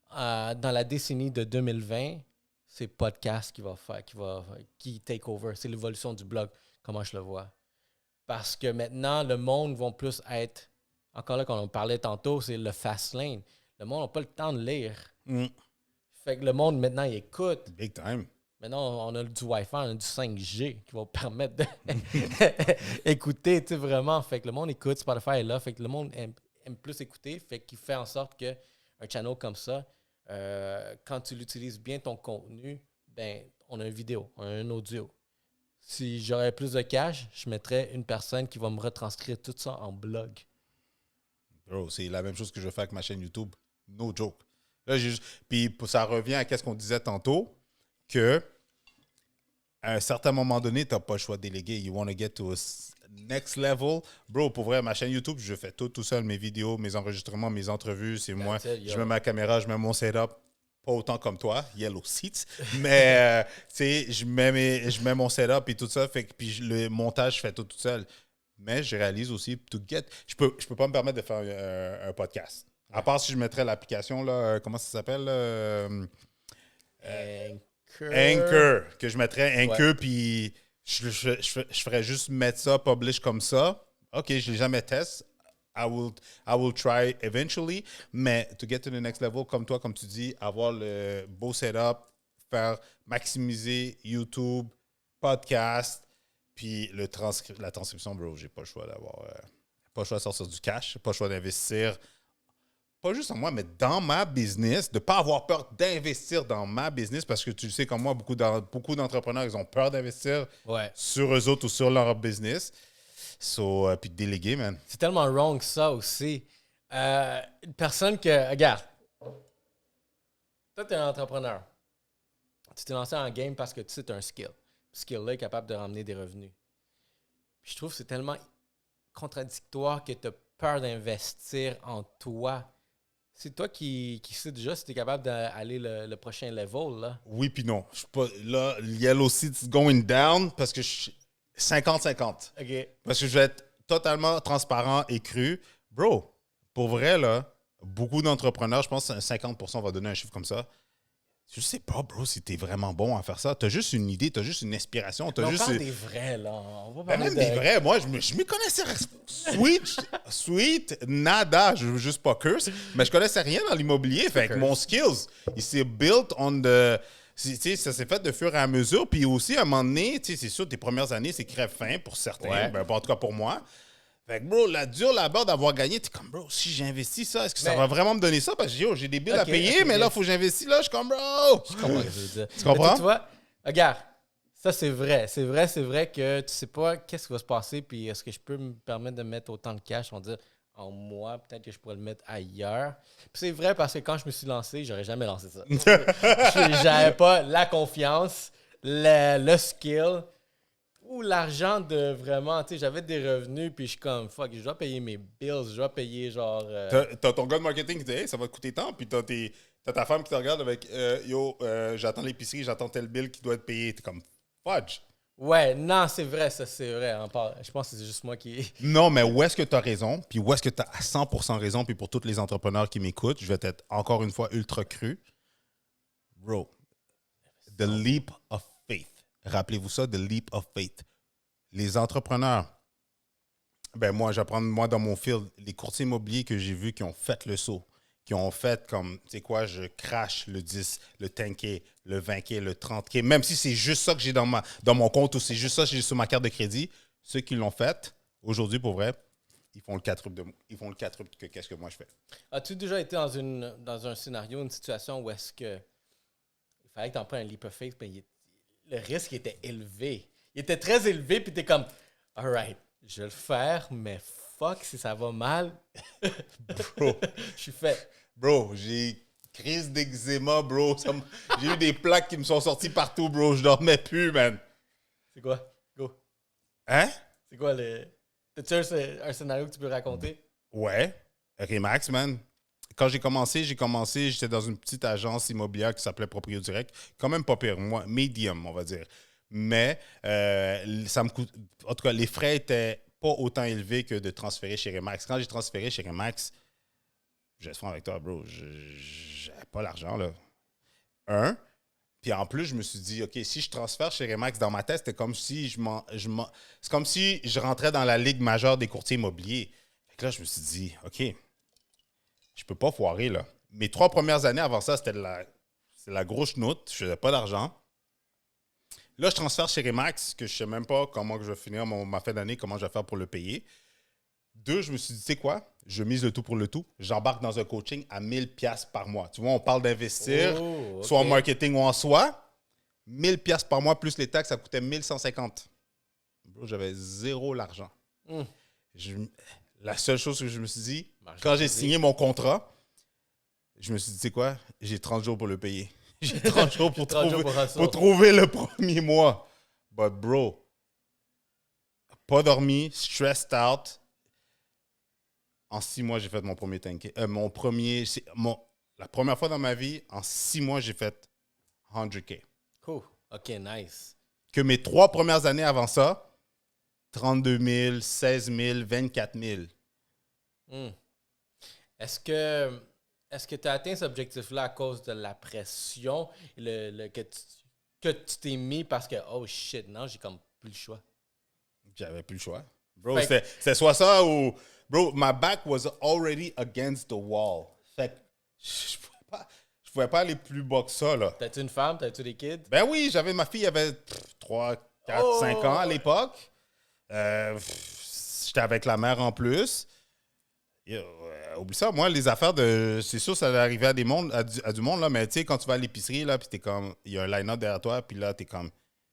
Dans la décennie de 2020, c'est podcast qui take over. C'est l'évolution du blog, comment je le vois. Parce que maintenant, le monde va plus être, encore là, quand on parlait tantôt, c'est le fast lane. Le monde n'a pas le temps de lire. Fait que le monde, maintenant, il écoute. Big time. Maintenant, on a du Wi-Fi, on a du 5G qui va permettre d'écouter, tu sais, vraiment. Fait que le monde écoute, Spotify est là. Fait que le monde aime plus écouter. Fait qu'il fait en sorte qu'un channel comme ça, quand tu l'utilises bien, ton contenu, ben, on a une vidéo, on a un audio. Si j'aurais plus de cash, je mettrais une personne qui va me retranscrire tout ça en blog. Bro, c'est la même chose que je fais avec ma chaîne YouTube. No joke. Là, puis ça revient à ce qu'on disait tantôt, que à un certain moment donné, tu n'as pas le choix de déléguer. You want to get to a next level. Bro, pour vrai, ma chaîne YouTube, je fais tout seul. Mes vidéos, mes enregistrements, mes entrevues, c'est moi. Je mets ma caméra, je mets mon setup. Pas autant comme toi, Yellow Seats. Mais, tu sais, je mets mon setup et tout ça. Puis le montage, je fais tout seul. Mais je réalise aussi, je peux pas me permettre de faire un podcast. À part si je mettrais l'application, là, comment ça s'appelle? Anchor. Que je mettrais Anchor, puis je ferais juste mettre ça, publish comme ça. OK, je l'ai jamais testé. I will try eventually. Mais to get to the next level, comme toi, comme tu dis, avoir le beau setup, maximiser YouTube, podcast, puis la transcription, bro, j'ai pas le choix d'avoir... pas le choix de sortir du cash, pas le choix d'investir, pas juste en moi, mais dans ma business, de ne pas avoir peur d'investir dans ma business, parce que tu sais, comme moi, beaucoup d'entrepreneurs, ils ont peur d'investir sur eux autres ou sur leur business. Puis de déléguer, man. C'est tellement wrong, ça aussi. Une personne que... Regarde. Toi, tu es un entrepreneur. Tu t'es lancé en game parce que tu sais, tu as un skill. Ce skill-là est capable de ramener des revenus. Puis je trouve que c'est tellement contradictoire que tu as peur d'investir en toi. C'est toi qui sais déjà si tu es capable d'aller le prochain level, là. Oui, puis non. Je suis pas, là, Yellow Seed's going down parce que je suis 50-50. OK. Parce que je vais être totalement transparent et cru. Bro, pour vrai, là, beaucoup d'entrepreneurs, je pense que 50% va donner un chiffre comme ça. Je sais pas, bro, si t'es vraiment bon à faire ça. T'as juste une idée, t'as juste une inspiration. Mais T'as on juste... parle des vrais, là. On va Ben parler même des vrais, moi, je m'y connaissais. Sweet, nada. Je veux juste pas curse. Mais je connaissais rien dans l'immobilier. Fait que mon skills, il s'est built on the. Ça s'est fait de fur et à mesure. Puis aussi, à un moment donné, c'est sûr, tes premières années, c'est crève-fin pour certains. Ouais. Ben, en tout cas pour moi. Fait que, bro, la dure labeur d'avoir gagné, t'es comme, bro, si j'investis ça, est-ce que ça va vraiment me donner ça? Parce que j'ai des billes à payer, mais là, il faut que j'investis là. Je suis comme, bro. Je comprends ce que je veux dire. Tu comprends? Tu vois, regarde, ça c'est vrai. C'est vrai que tu sais pas qu'est-ce qui va se passer, puis est-ce que je peux me permettre de mettre autant de cash, on va dire, en moi, peut-être que je pourrais le mettre ailleurs. Puis c'est vrai parce que quand je me suis lancé, j'aurais jamais lancé ça. J'avais pas la confiance, le skill ou l'argent de vraiment, tu sais, j'avais des revenus, puis je suis comme, fuck, je dois payer mes bills, je dois payer genre... T'as ton gars de marketing qui dit, hey, ça va te coûter tant, puis t'as ta femme qui te regarde avec, yo, j'attends l'épicerie, j'attends tel bill qui doit être payé. T'es comme, fudge. Ouais, non, c'est vrai, ça c'est vrai. Je pense que c'est juste moi qui... Non, mais où est-ce que tu as raison, puis où est-ce que tu as à 100% raison, puis pour tous les entrepreneurs qui m'écoutent, je vais être encore une fois ultra cru. Bro, the leap of faith. Rappelez-vous ça, the leap of faith. Les entrepreneurs, ben moi dans mon field, les courtiers immobiliers que j'ai vus qui ont fait le saut, qui ont fait comme, tu sais quoi, je crache le 10, le 10K, le 20K, le 30K, même si c'est juste ça que j'ai dans mon compte ou c'est juste ça que j'ai sur ma carte de crédit, ceux qui l'ont fait, aujourd'hui, pour vrai, ils font le quadruple que qu'est-ce que moi je fais. As-tu déjà été dans un scénario, une situation où est-ce que il fallait que tu en prennes un leap of faith, mais le risque était élevé. Il était très élevé, puis t'es comme, alright, je vais le faire, mais fuck, si ça va mal, Bro, je suis fait. bro, j'ai crise d'eczéma, bro. J'ai eu des plaques qui me sont sorties partout, bro. Je dormais plus, man. C'est quoi? Go. Hein? C'est quoi le... T'as-tu un scénario que tu peux raconter? Ouais. Remax, man. Quand j'ai commencé, j'étais dans une petite agence immobilière qui s'appelait Proprio Direct. Quand même pas pire, moi, medium, on va dire. Mais ça me coûte. En tout cas, les frais étaient pas autant élevés que de transférer chez Remax. Quand j'ai transféré chez Remax, je vais être franc avec toi, bro, j'avais pas l'argent, là. Puis en plus, je me suis dit, OK, si je transfère chez Remax, dans ma tête, c'était comme si c'est comme si je rentrais dans la ligue majeure des courtiers immobiliers. Fait que là, je me suis dit, OK, je peux pas foirer, là. Mes 3 premières années avant ça, c'était la grosse note. Je faisais pas d'argent. Là, je transfère chez Remax, que je sais même pas comment que je vais finir ma fin d'année, comment je vais faire pour le payer. 2, je me suis dit, tu sais quoi? Je mise le tout pour le tout. J'embarque dans un coaching à 1000$ par mois. Tu vois, on parle d'investir, Okay. soit en marketing ou en soi. 1000$ par mois plus les taxes, ça coûtait 1150. Bro, j'avais zéro l'argent. La seule chose que je me suis dit, quand j'ai signé mon contrat, je me suis dit, tu sais quoi? J'ai 30 jours pour le payer. J'ai 30 jours pour trouver le premier mois. But bro, pas dormi, stressed out. En 6 mois, j'ai fait mon premier tank. La première fois dans ma vie, en 6 mois, j'ai fait 100K. Cool. OK, nice. Que mes 3 premières années avant ça, 32 000, 16 000, 24 000. Est-ce que tu as atteint cet objectif-là à cause de la pression que tu t'es mis parce que, oh shit, non, j'ai comme plus le choix? J'avais plus le choix. Bro, c'était soit ça ou... Bro, my back was already against the wall. Fait que je pouvais pas aller plus bas que ça, là. T'as-tu une femme? T'as-tu des kids? Ben oui, ma fille avait 3, 4, 5 ans à l'époque. J'étais avec la mère en plus. Oublie ça, moi, les affaires de... C'est sûr, ça allait arriver à du monde, là, mais tu sais, quand tu vas à l'épicerie, là, puis t'es comme... Il y a un line-up derrière toi, puis là, t'es comme...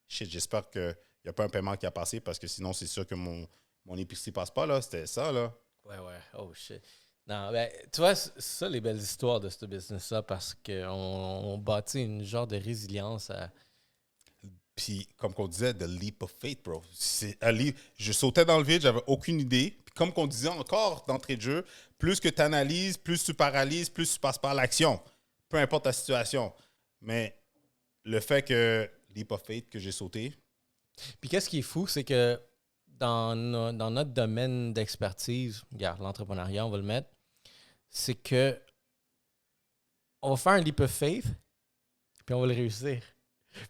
Shit, j'espère qu'il n'y a pas un paiement qui a passé, parce que sinon, c'est sûr que mon épicerie passe pas, là. C'était ça, là. Ouais. Oh shit. Non, ben, tu vois, c'est ça les belles histoires de ce business-là, parce qu'on bâtit une genre de résilience à... Puis, comme qu'on disait, the leap of faith, bro. Je sautais dans le vide, j'avais aucune idée. Puis, comme qu'on disait encore d'entrée de jeu, plus que tu analyses, plus tu paralyses, plus tu passes par l'action. Peu importe la situation. Mais le fait que leap of faith que j'ai sauté, Puis qu'est-ce qui est fou, c'est que dans notre domaine d'expertise, regarde, l'entrepreneuriat, on va le mettre, c'est que on va faire un leap of faith, puis on va le réussir.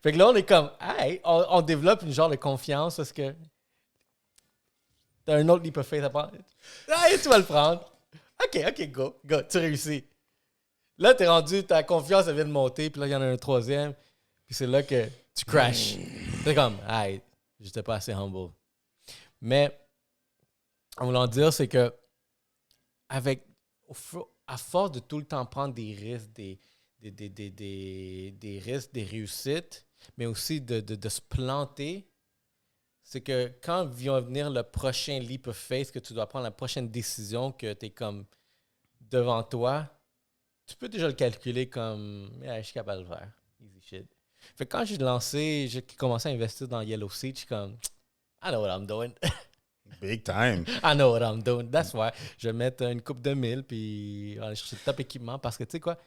Fait que là, on est comme, hey, on développe une genre de confiance parce que t'as un autre leap of faith à prendre. Hey, tu vas le prendre. OK, go, tu réussis. Là, t'es rendu, ta confiance, elle vient de monter, puis là, il y en a un troisième, puis c'est là que tu crashes. C'est comme, hey, j'étais pas assez humble. Mais, en voulant dire, c'est que, à force de tout le temps prendre des risques, des risques, des réussites, mais aussi de se planter, c'est que quand vient venir le prochain leap of faith, que tu dois prendre la prochaine décision, que tu es comme devant toi, tu peux déjà le calculer comme yeah, je suis capable de le faire. Easy shit. Fait que quand j'ai commencé à investir dans Yellow Seed, je suis comme I know what I'm doing. big time. I know what I'm doing. That's why. Je vais mettre une coupe de mille puis aller chercher le top équipement parce que tu sais quoi,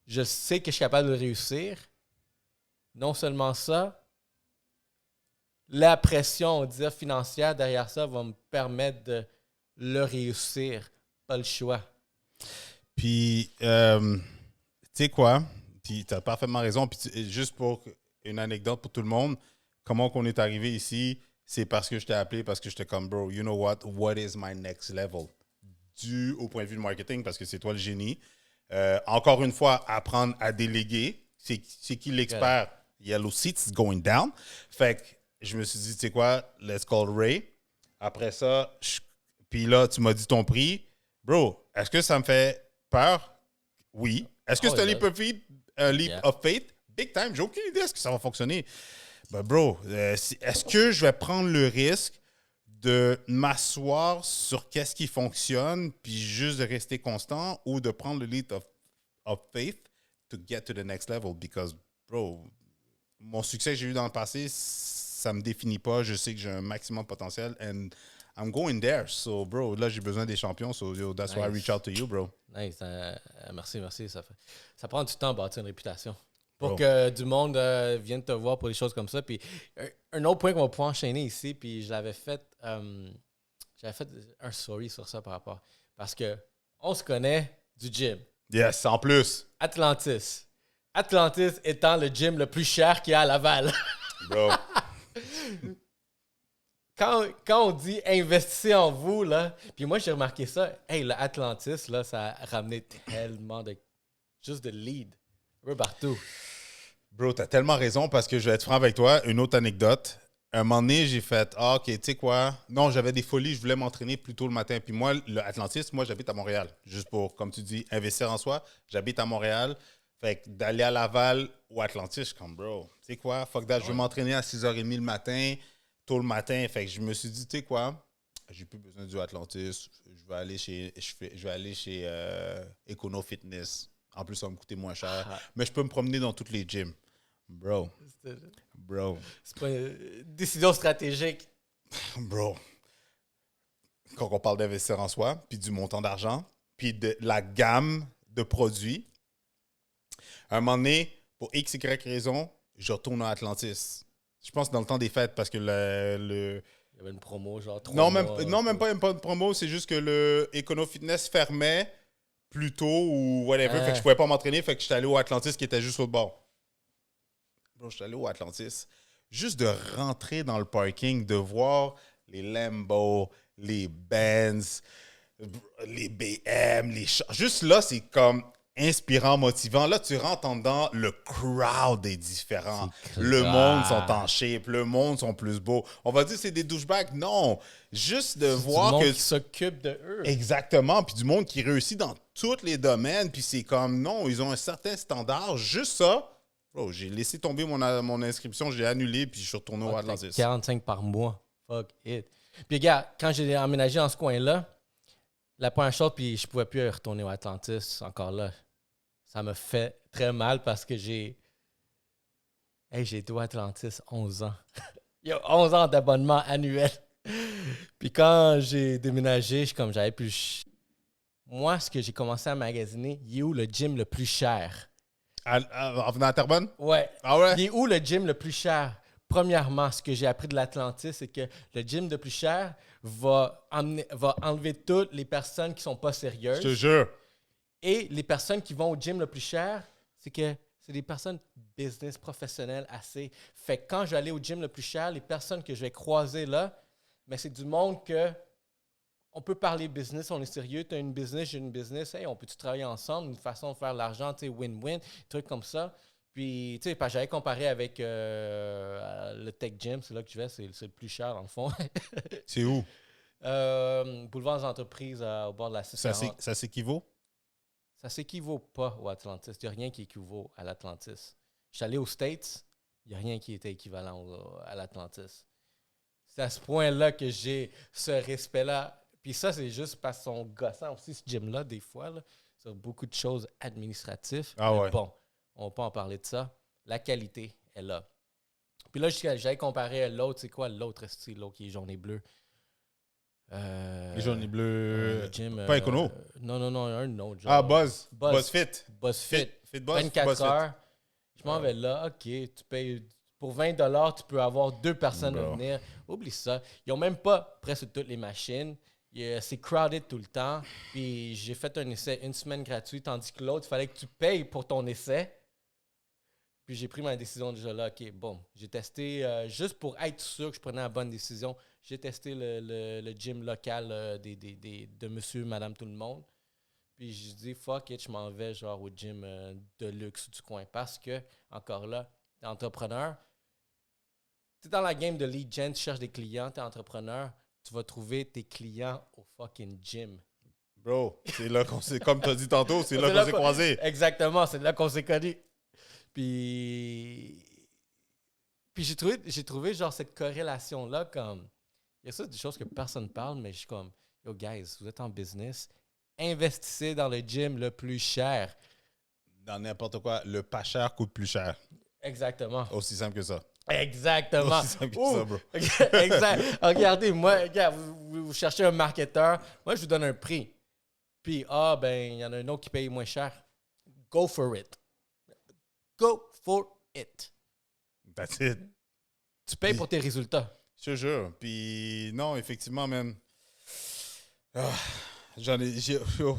je sais que je suis capable de le réussir. Non seulement ça, la pression, on dirait, financière derrière ça va me permettre de le réussir. Pas le choix. Puis, tu sais quoi? Puis, tu as parfaitement raison. Puis, juste pour une anecdote pour tout le monde, comment qu'on est arrivé ici, c'est parce que je t'ai appelé, parce que j'étais comme, bro, you know what is my next level? Dû au point de vue du marketing, parce que c'est toi le génie. Encore une fois, apprendre à déléguer. C'est qui l'expert? Yellow Seats going down. Fait que je me suis dit, tu sais quoi, let's call Ray. Après ça, puis là, tu m'as dit ton prix. Bro, est-ce que ça me fait peur? Oui. Est-ce que c'est un leap of faith? Big time. J'ai aucune idée est-ce que ça va fonctionner. Ben, bro, est-ce que je vais prendre le risque de m'asseoir sur qu'est-ce qui fonctionne puis juste de rester constant ou de prendre le leap of faith to get to the next level? Because, bro, mon succès que j'ai eu dans le passé, ça me définit pas. Je sais que j'ai un maximum de potentiel and I'm going there. So, bro, là, j'ai besoin des champions. So, yo, that's why I reach out to you, bro. Nice. Merci. Ça prend du temps à bâtir une réputation. Pour que du monde vienne te voir pour des choses comme ça. Puis, un autre point qu'on va pouvoir enchaîner ici, puis j'avais fait un story sur ça par rapport. Parce que on se connaît du gym. Yes, en plus. Atlantis étant le gym le plus cher qu'il y a à Laval. Bro. Quand on dit investissez en vous, là, puis moi j'ai remarqué ça, hey, l'Atlantis, là, ça a ramené tellement juste de lead. Un peu partout. Bro, t'as tellement raison parce que je vais être franc avec toi. Une autre anecdote. Un moment donné, j'ai fait OK, tu sais quoi? Non, j'avais des folies, je voulais m'entraîner plus tôt le matin. Puis moi, l'Atlantis, moi, j'habite à Montréal. Juste pour, comme tu dis, investir en soi. J'habite à Montréal. Fait que d'aller à Laval ou Atlantis, je suis comme, bro, tu sais quoi? Fuck that, je vais m'entraîner à 6h30 le matin, tôt le matin. Fait que je me suis dit, tu sais quoi? J'ai plus besoin du Atlantis. Je vais aller chez Econo Fitness. En plus, ça va me coûter moins cher. Mais je peux me promener dans tous les gyms. Bro. C'est pas une décision stratégique. Bro. Quand on parle d'investir en soi, puis du montant d'argent, puis de la gamme de produits, à un moment donné, pour X, Y raison, je retourne à Atlantis. Je pense dans le temps des fêtes, parce que Il y avait une promo, genre 3 non, mois. même pas une promo, c'est juste que le Econo Fitness fermait plus tôt ou whatever, fait que je pouvais pas m'entraîner, fait que j'étais allé au Atlantis qui était juste au bord. Bro, j'étais allé au Atlantis. Juste de rentrer dans le parking, de voir les Lambo, les Benz, les BM, les chars. Juste là, c'est comme inspirant, motivant. Là, tu rentres en dedans, le crowd est différent. Le monde sont en shape, le monde sont plus beaux. On va dire que c'est des douchebags. Non, juste de voir du monde que qui s'occupe de eux. Exactement, puis du monde qui réussit dans tous les domaines, puis c'est comme, non, ils ont un certain standard. Juste ça, bro, j'ai laissé tomber mon inscription, j'ai annulé, puis je suis retourné au Atlantis. 45 par mois. Fuck it. Puis regarde, quand j'ai emménagé dans ce coin-là, La première chose, puis je pouvais plus retourner au Atlantis encore là. Ça me fait très mal parce que j'ai été au Atlantis 11 ans. Il y a 11 ans d'abonnement annuel. Puis quand j'ai déménagé, j'avais plus... Moi, ce que j'ai commencé à magasiner, il est où le gym le plus cher? En venant à Terrebonne? Ouais. Ah ouais? Il est où le gym le plus cher? Premièrement, ce que j'ai appris de l'Atlantis, c'est que le gym le plus cher va enlever toutes les personnes qui sont pas Je te sérieuses. jure. Et les personnes qui vont au gym le plus cher, c'est des personnes business professionnelles assez. Fait que quand je vais aller au gym le plus cher, les personnes que je vais croiser là, mais c'est du monde que on peut parler business, on est sérieux, tu as une business, j'ai une business, hey, on peut-tu travailler ensemble, une façon de faire de l'argent, tu sais, win-win, trucs comme ça. Puis, tu sais, j'avais comparé avec le Tech Gym, c'est là que je vais, c'est le plus cher dans le fond. C'est où? Boulevard des entreprises au bord de la 640. Ça s'équivaut? Ça s'équivaut pas au Atlantis. Il n'y a rien qui équivaut à l'Atlantis. Je suis allé aux States, il n'y a rien qui était équivalent à l'Atlantis. C'est à ce point-là que j'ai ce respect-là. Puis ça, c'est juste parce qu'ils sont gossants aussi, ce gym-là, des fois, là, sur beaucoup de choses administratives. Ah Mais ouais. bon, on va pas en parler de ça. La qualité est là. Puis là, j'avais comparé à l'autre. C'est quoi l'autre style, l'autre qui est jaune et bleu? Les jaunes et bleus. Le gym, pas écono. Non, un autre. Genre, Ah, Buzz Fit. BuzzFit. Fit Buzz. 24 Buzz Fit. heures. Je m'en vais là. OK, tu payes... Pour 20 $, tu peux avoir 2 personnes à Bro. venir. Oublie ça. Ils n'ont même pas presque toutes les machines. C'est crowded tout le temps. Puis j'ai fait un essai une semaine gratuite, tandis que l'autre, il fallait que tu payes pour ton essai. Puis j'ai pris ma décision déjà là. OK, bon. J'ai testé, juste pour être sûr que je prenais la bonne décision, j'ai testé le gym local de monsieur, madame, tout le monde. Puis j'ai dit, fuck it, je m'en vais genre au gym de luxe du coin. Parce que, encore là, t'es entrepreneur, t'es dans la game de lead gen, tu cherches des clients, t'es entrepreneur, tu vas trouver tes clients au fucking gym. Bro, c'est là qu'on s'est, comme tu as dit tantôt, c'est là C'est qu'on s'est croisés. Exactement, c'est là qu'on s'est connus. Puis j'ai trouvé genre cette corrélation-là comme... Il y a ça des choses que personne ne parle, mais je suis comme, yo guys, vous êtes en business, investissez dans le gym le plus cher. Dans n'importe quoi, le pas cher coûte plus cher. Exactement. Aussi simple que ça. Exactement. Aussi simple que ça, bro. Exact. Regardez, moi, regarde, vous cherchez un marketeur, moi je vous donne un prix. Puis, ben, il y en a un autre qui paye moins cher. Go for it. Go for it. That's it. Tu payes pour tes résultats. Je te jure. Puis, non, effectivement, man. Ah,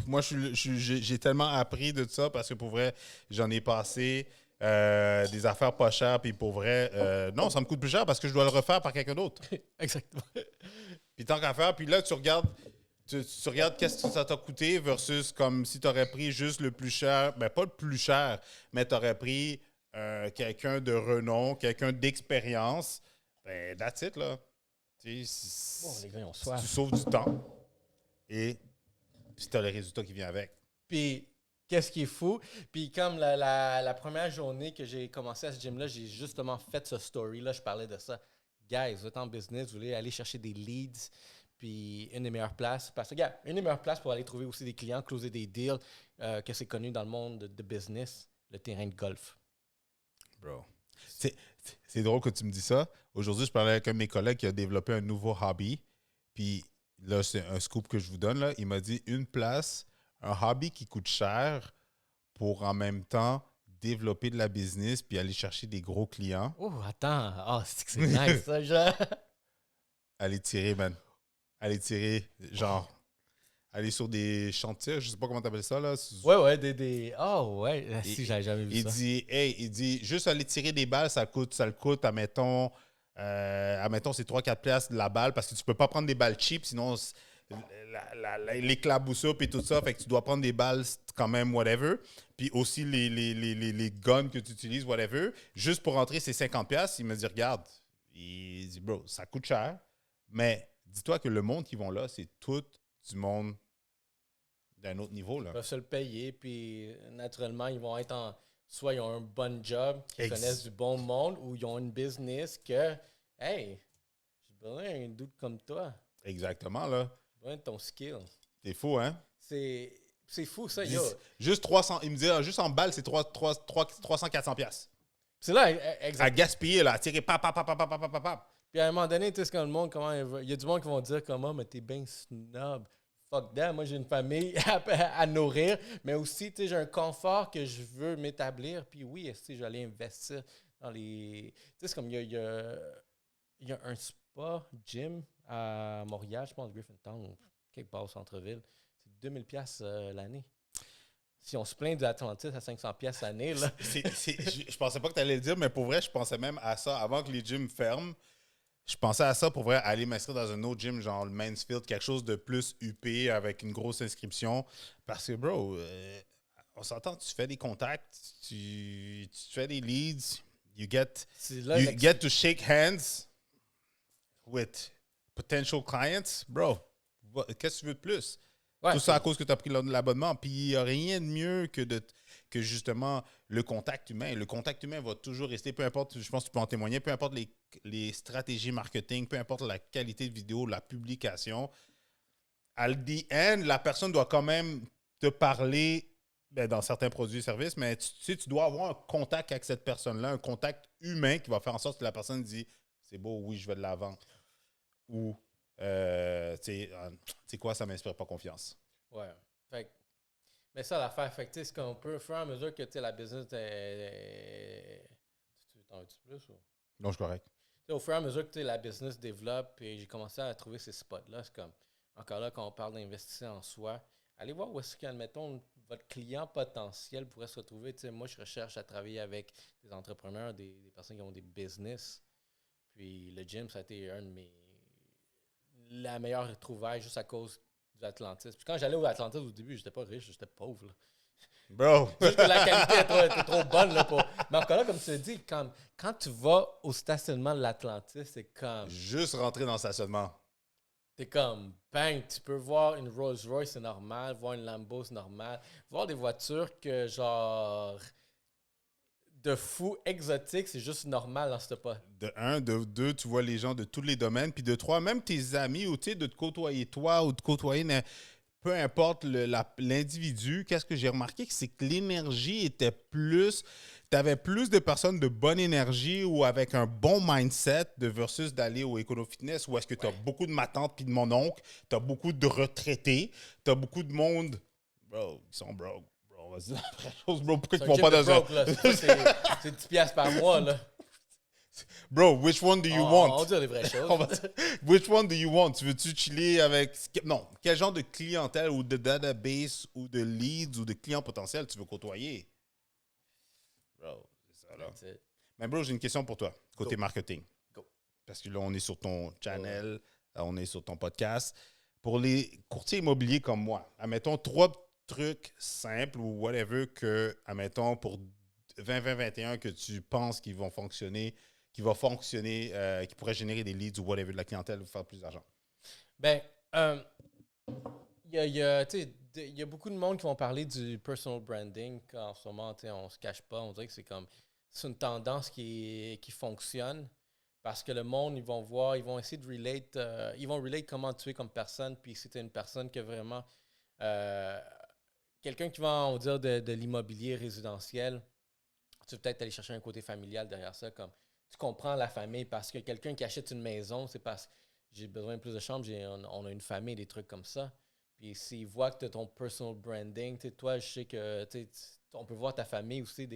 moi, j'ai tellement appris de ça parce que pour vrai, j'en ai passé des affaires pas chères. Puis pour vrai, non, ça me coûte plus cher parce que je dois le refaire par quelqu'un d'autre. Exactement. Puis tant qu'à faire, puis là, tu regardes qu'est-ce que ça t'a coûté versus comme si tu aurais pris juste le plus cher. Ben, pas le plus cher, mais tu aurais pris quelqu'un de renom, quelqu'un d'expérience. Ben, that's it, là. Tu sais, Bon, les gars, ils ont soif. tu sauves du temps et tu as le résultat qui vient avec. Puis, qu'est-ce qui est fou? Puis, comme la première journée que j'ai commencé à ce gym-là, j'ai justement fait ce story-là. Je parlais de ça. Guys, vous êtes en business, vous voulez aller chercher des leads. Puis, une des meilleures places. Parce que, regarde, une des meilleures places pour aller trouver aussi des clients, closer des deals, que c'est connu dans le monde de business, le terrain de golf. Bro. C'est drôle que tu me dis ça. Aujourd'hui, je parlais avec un de mes collègues qui a développé un nouveau hobby. Puis là, c'est un scoop que je vous donne. Là. Il m'a dit une place, un hobby qui coûte cher pour en même temps développer de la business puis aller chercher des gros clients. Oh, attends. Ah, c'est nice, ça, genre. Aller tirer, man. Aller tirer, genre, aller sur des champs de tir. Je sais pas comment t'appelles ça, là. Ouais. Oh, ouais. Si, j'avais jamais vu il ça. Il dit, juste aller tirer des balles, ça le coûte, admettons, c'est 3-4 piastres de la balle parce que tu peux pas prendre des balles cheap, sinon l'éclaboussure et tout ça, fait que tu dois prendre des balles quand même, whatever. Puis aussi les guns que tu utilises, whatever. Juste pour rentrer, c'est 50 piastres. Il me dit, regarde, il dit, bro, ça coûte cher, mais dis-toi que le monde qui vont là, c'est tout du monde d'un autre niveau, là. Ils peuvent se le payer, puis naturellement, ils vont être soit ils ont un bon job, qu'ils connaissent du bon monde, ou ils ont une business que, hey, j'ai besoin d'un doute comme toi. Exactement, là. J'ai besoin de ton skill. C'est fou, hein? C'est fou, ça, yo. Juste 300, il me dit, juste en balle, c'est 300-400 piastres. C'est là, À exact. gaspiller, là, à tirer pap. Puis à un moment donné, tu sais, c'est quand le monde, comment il y a du monde qui vont dire comment, mais t'es bien snob. Fuck that, moi j'ai une famille à nourrir, mais aussi, tu sais, j'ai un confort que je veux m'établir. Puis oui, tu sais, je vais aller investir dans les. Tu sais, c'est comme il y a un spa gym à Montréal, je pense, Griffintown, ou quelque part au centre-ville. C'est 2000$ l'année. Si on se plaint de l'Atlantis à 500$ l'année, là. Je pensais pas que tu allais le dire, mais pour vrai, je pensais même à ça avant que les gyms ferment. Je pensais à ça pour vrai, aller m'inscrire dans un autre gym, genre le Mansfield, quelque chose de plus huppé avec une grosse inscription. Parce que, bro, on s'entend, tu fais des contacts, tu fais des leads, you get to shake hands with potential clients. Bro, qu'est-ce que tu veux de plus? Ouais, Tout ça à cause que tu as pris l'abonnement. Puis il n'y a rien de mieux que justement le contact humain. Le contact humain va toujours rester, peu importe, je pense que tu peux en témoigner, peu importe les stratégies marketing, peu importe la qualité de vidéo, la publication. À the end, la personne doit quand même te parler dans certains produits et services, mais tu sais, tu dois avoir un contact avec cette personne-là, un contact humain qui va faire en sorte que la personne dit c'est beau, oui, je vais de l'avant. Ou tu sais quoi, ça m'inspire pas confiance. ouais. Fait que- mais ça, l'affaire, fait que, tu sais, c'est qu'on peut, au fur et à mesure que, tu sais, la business Tu t'en veux-tu plus ou? Non, je suis correct. Tu sais, au fur et à mesure que, tu sais, la business développe et j'ai commencé à trouver ces spots-là, c'est comme, encore là, quand on parle d'investir en soi, allez voir où est-ce qu'admettons, votre client potentiel pourrait se retrouver. Tu sais, moi, je recherche à travailler avec des entrepreneurs, des personnes qui ont des business. Puis le gym, ça a été la meilleure trouvaille juste à cause du Atlantis. Puis quand j'allais au Atlantis au début, j'étais pas riche, j'étais pauvre. Là. Bro! Juste que la qualité était trop bonne. Là, pour... Mais encore là, comme tu l'as dit, quand tu vas au stationnement de l'Atlantis, c'est comme. Juste rentrer dans le stationnement. T'es comme, bang, tu peux voir une Rolls Royce, c'est normal. Voir une Lambo, c'est normal. Voir des voitures que, genre, de fou exotique, c'est juste normal dans ce pas. De un, de deux, tu vois les gens de tous les domaines. Puis de trois, même tes amis, ou tu sais, de te côtoyer toi ou de côtoyer peu importe l'individu, qu'est-ce que j'ai remarqué? C'est que l'énergie était plus. Tu avais plus de personnes de bonne énergie ou avec un bon mindset versus d'aller au Econo-Fitness où est-ce que tu as beaucoup de ma tante puis de mon oncle, tu as beaucoup de retraités, tu as beaucoup de monde. Bro, ils sont broke. Bro, vas-y, la vraie chose, bro. Pourquoi ils vont pas dans Broke, là. C'est 10$ par mois, là. Bro, which one do you want? On dit les vraies choses. Which one do you want? Tu veux-tu chiller avec... Non, quel genre de clientèle ou de database ou de leads ou de clients potentiels tu veux côtoyer? Bro, c'est ça, là. Mais bro, j'ai une question pour toi, côté marketing. Go. Parce que là, on est sur ton channel, on est sur ton podcast. Pour les courtiers immobiliers comme moi, admettons 3 trucs simples ou whatever que, admettons, pour 2021 que tu penses qu'ils vont fonctionner, qui pourrait générer des leads ou whatever de la clientèle ou faire plus d'argent. Ben, il y a beaucoup de monde qui vont parler du personal branding. En ce moment, on se cache pas. On dirait que c'est une tendance qui fonctionne parce que le monde, ils vont voir, ils vont essayer de relate comment tu es comme personne. Puis si tu es une personne que vraiment... quelqu'un qui va, on va dire, de l'immobilier résidentiel, tu veux peut-être aller chercher un côté familial derrière ça, comme tu comprends la famille parce que quelqu'un qui achète une maison, c'est parce que j'ai besoin de plus de chambres, on a une famille, des trucs comme ça. Puis s'ils voient que tu as ton personal branding, toi, je sais que on peut voir ta famille aussi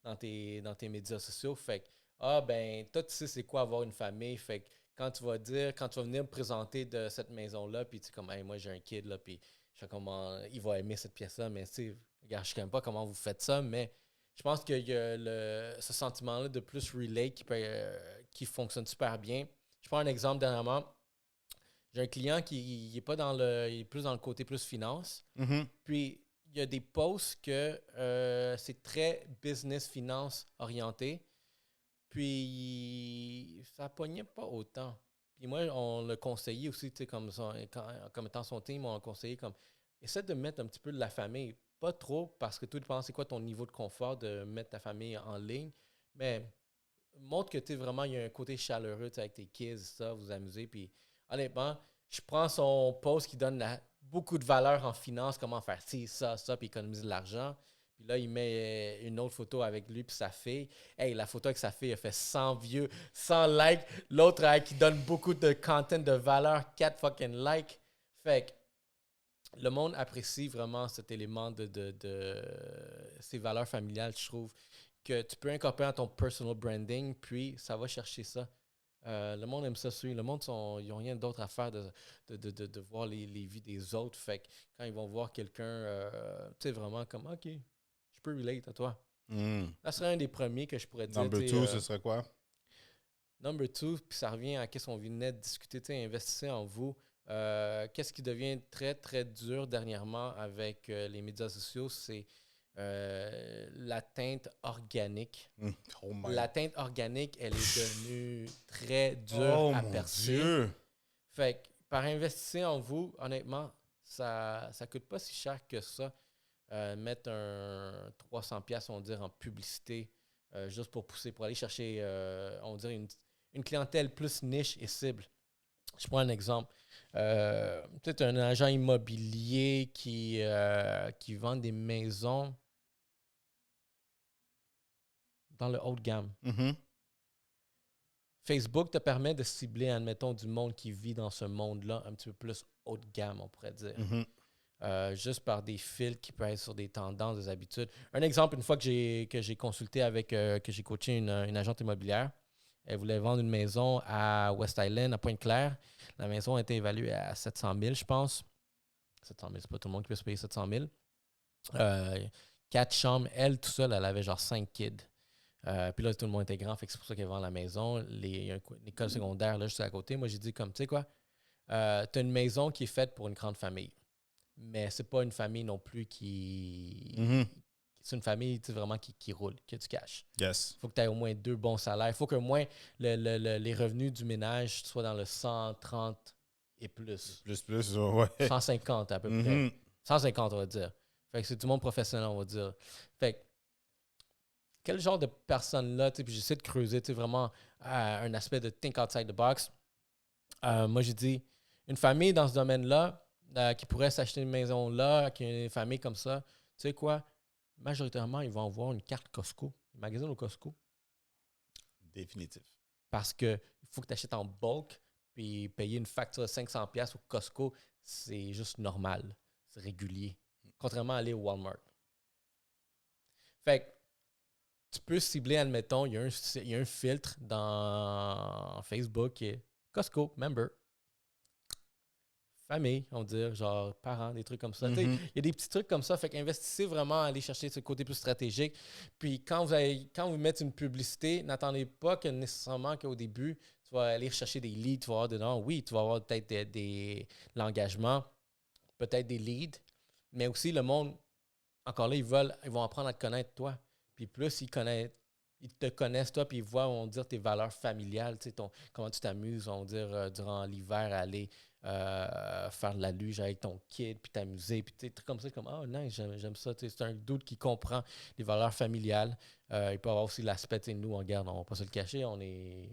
dans tes médias sociaux. Fait que, ben, toi, tu sais c'est quoi avoir une famille. Fait que quand tu vas venir me présenter de cette maison-là, puis tu sais, comme, hey, moi, j'ai un kid, là, puis je sais comment il va aimer cette pièce-là, mais tu sais, regarde, je ne sais pas comment vous faites ça, mais je pense qu'il y a ce sentiment-là de plus relay qui fonctionne super bien. Je prends un exemple dernièrement. J'ai un client qui est pas il est plus dans le côté plus finance. Mm-hmm. Puis il y a des posts que c'est très business finance orienté. Puis ça pognait pas autant. Puis moi, on l'a conseillé aussi, tu sais, comme étant son team, on l'a conseillé comme essaie de mettre un petit peu de la famille. Pas trop, parce que tout dépend c'est quoi ton niveau de confort de mettre ta famille en ligne. Mais montre que tu vraiment, il y a un côté chaleureux avec tes kids, ça, vous amusez. Puis honnêtement, je prends son post qui donne beaucoup de valeur en finance, comment faire ci, ça, puis économiser de l'argent. Puis là, il met une autre photo avec lui puis sa fille. Hey, la photo avec sa fille, a fait 100 views, 100 likes. L'autre qui donne beaucoup de content de valeur, 4 fucking likes. Fait que le monde apprécie vraiment cet élément de ces valeurs familiales, je trouve, que tu peux incorporer dans ton personal branding, puis ça va chercher ça. Le monde aime ça suivre. Le monde, ils n'ont rien d'autre à faire de voir les vies des autres. Fait que quand ils vont voir quelqu'un, tu sais, vraiment comme, OK, je peux relate à toi. Ça serait un des premiers que je pourrais dire. Number 2, ce serait quoi? Number 2, puis ça revient à ce qu'on venait de discuter, tu sais, investissez en vous. Qu'est-ce qui devient très, très dur dernièrement avec les médias sociaux, c'est la teinte organique. La teinte organique, elle est devenue très dure à percer. Dieu. Fait que par investir en vous, honnêtement, ça ne coûte pas si cher que ça. Mettre un 300$, on va dire, en publicité, juste pour pousser, pour aller chercher, on va dire, une clientèle plus niche et cible. Je prends un exemple. Peut-être un agent immobilier qui vend des maisons dans le haut de gamme. Facebook te permet de cibler, admettons, du monde qui vit dans ce monde-là un petit peu plus haut de gamme, on pourrait dire. Juste par des filtres qui peuvent être sur des tendances, des habitudes. Un exemple, une fois que j'ai consulté avec, que j'ai coaché une agente immobilière, elle voulait vendre une maison à West Island, à Pointe-Claire. La maison a été évaluée à 700 000, je pense. 700 000, c'est pas tout le monde qui peut se payer 700 000. 4 chambres. Elle, tout seule, elle avait genre 5 kids. Puis là, tout le monde était grand, fait que c'est pour ça qu'elle vend la maison. Il y a une école secondaire là, juste à côté. Moi, j'ai dit comme, tu sais quoi, tu as une maison qui est faite pour une grande famille. Mais c'est pas une famille non plus qui... C'est une famille vraiment qui roule, qui a du cash. Yes. Il faut que tu aies au moins 2 bons salaires. Il faut qu'au moins les revenus du ménage soient dans le 130 et plus. Plus, ouais. 150 à peu près. 150, on va dire. Fait que c'est du monde professionnel, on va dire. Fait que, quel genre de personne-là, puis j'essaie de creuser vraiment un aspect de think outside the box. Moi, j'ai dit, une famille dans ce domaine-là, qui pourrait s'acheter une maison là, qui a une famille comme ça, tu sais quoi? Majoritairement, ils vont avoir une carte Costco, un magasin au Costco. Définitif. Parce qu'il faut que tu achètes en bulk, puis payer une facture de 500$ au Costco, c'est juste normal. C'est régulier. Contrairement à aller au Walmart. Fait que tu peux cibler, admettons, il y a un filtre dans Facebook qui est Costco, member. Famille, on va dire, genre parents, des trucs comme ça. Il y a des petits trucs comme ça. Fait qu'investissez vraiment à aller chercher ce côté plus stratégique. Puis quand vous mettez une publicité, n'attendez pas que nécessairement qu'au début, tu vas aller chercher des leads, tu vas avoir dedans. Oui, tu vas avoir peut-être de l'engagement, peut-être des leads, mais aussi le monde, encore là, ils vont apprendre à te connaître toi. Puis plus ils te connaissent toi, puis ils voient, on va dire, tes valeurs familiales, comment tu t'amuses, on va dire, durant l'hiver, à aller faire de la luge avec ton kid, puis t'amuser, puis des trucs comme ça, comme « Oh, nice, j'aime ça. » C'est un doute qui comprend les valeurs familiales. Il peut avoir aussi l'aspect, nous, on regarde, on va pas se le cacher, on est...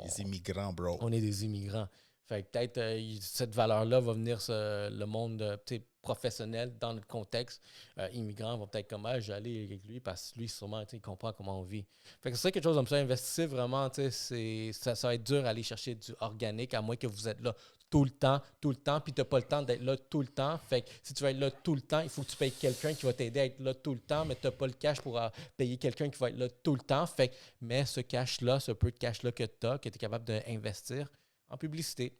des immigrants, bro. On est des immigrants. Fait que peut-être cette valeur-là va venir le monde professionnel dans notre contexte. Immigrants vont peut-être comme je vais aller avec lui parce que lui, sûrement, il comprend comment on vit. Fait que c'est quelque chose comme ça. Investissez vraiment, ça va être dur d'aller chercher du organique à moins que vous êtes là tout le temps, puis tu n'as pas le temps d'être là tout le temps. Fait que si tu vas être là tout le temps, il faut que tu payes quelqu'un qui va t'aider à être là tout le temps, mais tu n'as pas le cash pour payer quelqu'un qui va être là tout le temps. Fait que, mais ce cash-là, ce peu de cash-là que tu as, que tu es capable d'investir en publicité.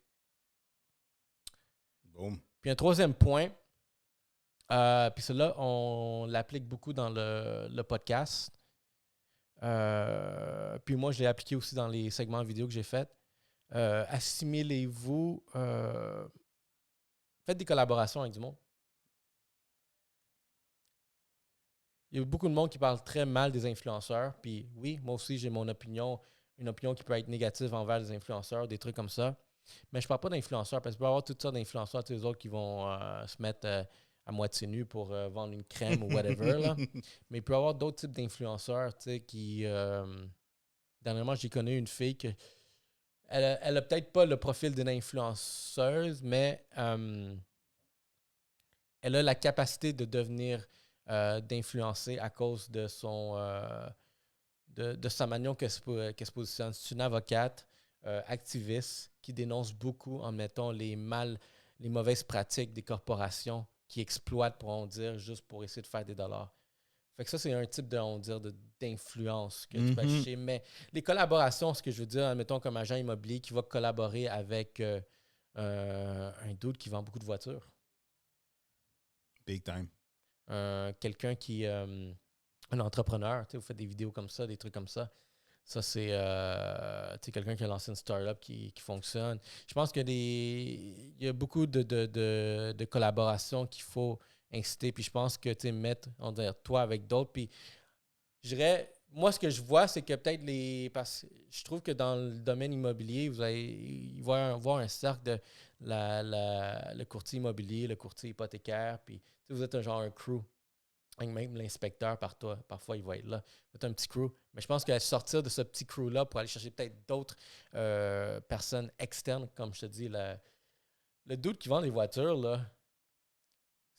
Boom. Puis un troisième point, puis cela, on l'applique beaucoup dans le podcast. Puis moi, je l'ai appliqué aussi dans les segments vidéo que j'ai faits. Assimilez-vous. Faites des collaborations avec du monde. Il y a beaucoup de monde qui parle très mal des influenceurs. Puis oui, moi aussi, j'ai mon opinion, une opinion qui peut être négative envers les influenceurs, des trucs comme ça. Mais je ne parle pas d'influenceurs, parce qu'il peut y avoir toutes sortes d'influenceurs, tous les autres qui vont se mettre à moitié nus pour vendre une crème ou whatever. Là. Mais il peut y avoir d'autres types d'influenceurs qui... dernièrement, j'ai connu une fille que elle a peut-être pas le profil d'une influenceuse, mais elle a la capacité de devenir, d'influencer à cause de son, de sa manière qu'elle se positionne. C'est une avocate activiste qui dénonce beaucoup, en mettant les mauvaises pratiques des corporations qui exploitent, pourrons dire, juste pour essayer de faire des dollars. Fait que ça, c'est un type d'influence que tu peux afficher. Mais les collaborations, ce que je veux dire, admettons comme agent immobilier qui va collaborer avec un dude qui vend beaucoup de voitures. Big time. Quelqu'un qui... un entrepreneur, vous faites des vidéos comme ça, des trucs comme ça. Ça, c'est quelqu'un qui a lancé une startup qui fonctionne. Je pense qu'il y a beaucoup de collaborations qu'il faut inciter. Puis je pense que mettre, on dirait, toi avec d'autres. Puis je dirais, moi, ce que je vois, c'est que peut-être parce que je trouve que dans le domaine immobilier, il va y avoir un cercle de le courtier immobilier, le courtier hypothécaire. Puis vous êtes un crew. Même l'inspecteur, parfois, il va être là. C'est un petit crew. Mais je pense qu'à sortir de ce petit crew-là pour aller chercher peut-être d'autres personnes externes, comme je te dis, le dude qui vend des voitures, là,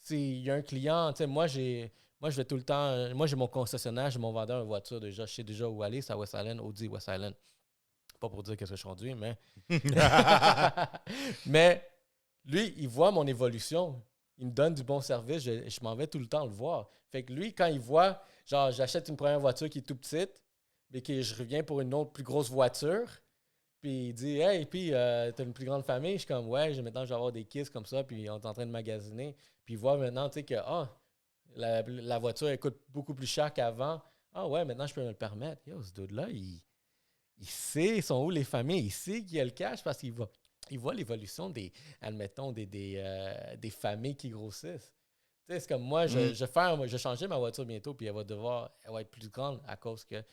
il y a un client, moi, je vais tout le temps, moi, j'ai mon concessionnaire, j'ai mon vendeur de voiture déjà. Je sais déjà où aller, c'est à West Island, Audi West Island. Pas pour dire qu'est-ce que je conduis, mais... mais lui, il voit mon évolution. Il me donne du bon service, je m'en vais tout le temps le voir. Fait que lui, quand il voit, genre, j'achète une première voiture qui est tout petite, mais que je reviens pour une autre plus grosse voiture, puis il dit « Hey, puis t'as une plus grande famille? » Je suis comme « Ouais, maintenant je vais avoir des kids comme ça, puis on est en train de magasiner. » Puis il voit maintenant, tu sais, que la voiture, elle coûte beaucoup plus cher qu'avant. Ah ouais, maintenant je peux me le permettre. Yo, ce dude-là, il sait, sont où les familles, il sait qu'il y a le cash parce qu'il voit l'évolution admettons, des familles qui grossissent. Tu sais, c'est comme moi, je vais changer ma voiture bientôt, puis elle va être plus grande à cause qu'il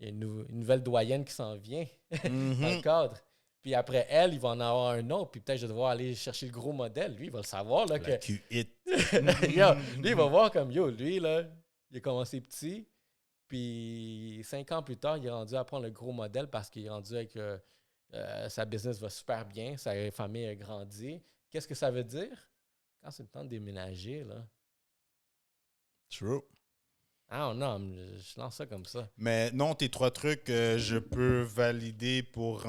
y a une nouvelle doyenne qui s'en vient dans le cadre. Puis après elle, il va en avoir un autre, puis peut-être je vais devoir aller chercher le gros modèle. Lui, il va le savoir. Là, La Q-Hit. Lui, il va voir comme, lui, là, il a commencé petit, puis 5 ans plus tard, il est rendu à prendre le gros modèle parce qu'il est rendu avec... sa business va super bien, sa famille a grandi. Qu'est-ce que ça veut dire? Quand c'est le temps de déménager, là. True. Ah non, je lance ça comme ça. Mais non, tes 3 trucs, je peux valider pour...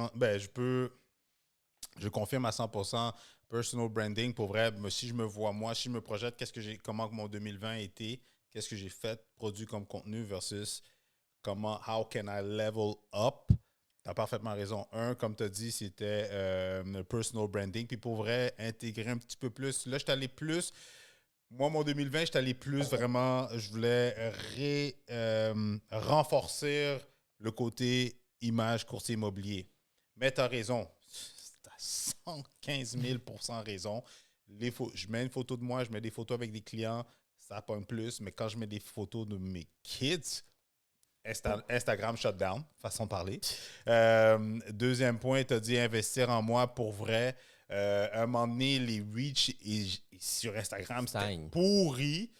Je confirme à 100%. Personal branding, pour vrai, si je me vois moi, si je me projette, comment mon 2020 a été, qu'est-ce que j'ai fait, produit comme contenu versus how can I level up? Tu as parfaitement raison. Comme tu as dit, c'était le personal branding. Puis pour vrai, intégrer un petit peu plus. Là, je suis allé plus... Moi, mon 2020, je suis allé plus vraiment... Je voulais renforcer le côté image courtier immobilier. Mais tu as raison. Tu as 115 000% raison. Je mets une photo de moi, je mets des photos avec des clients, ça pogne plus. Mais quand je mets des photos de mes kids... Instagram shutdown, façon de parler. Deuxième point, tu as dit investir en moi pour vrai. À un moment donné, les reach sur Instagram, c'était pourri.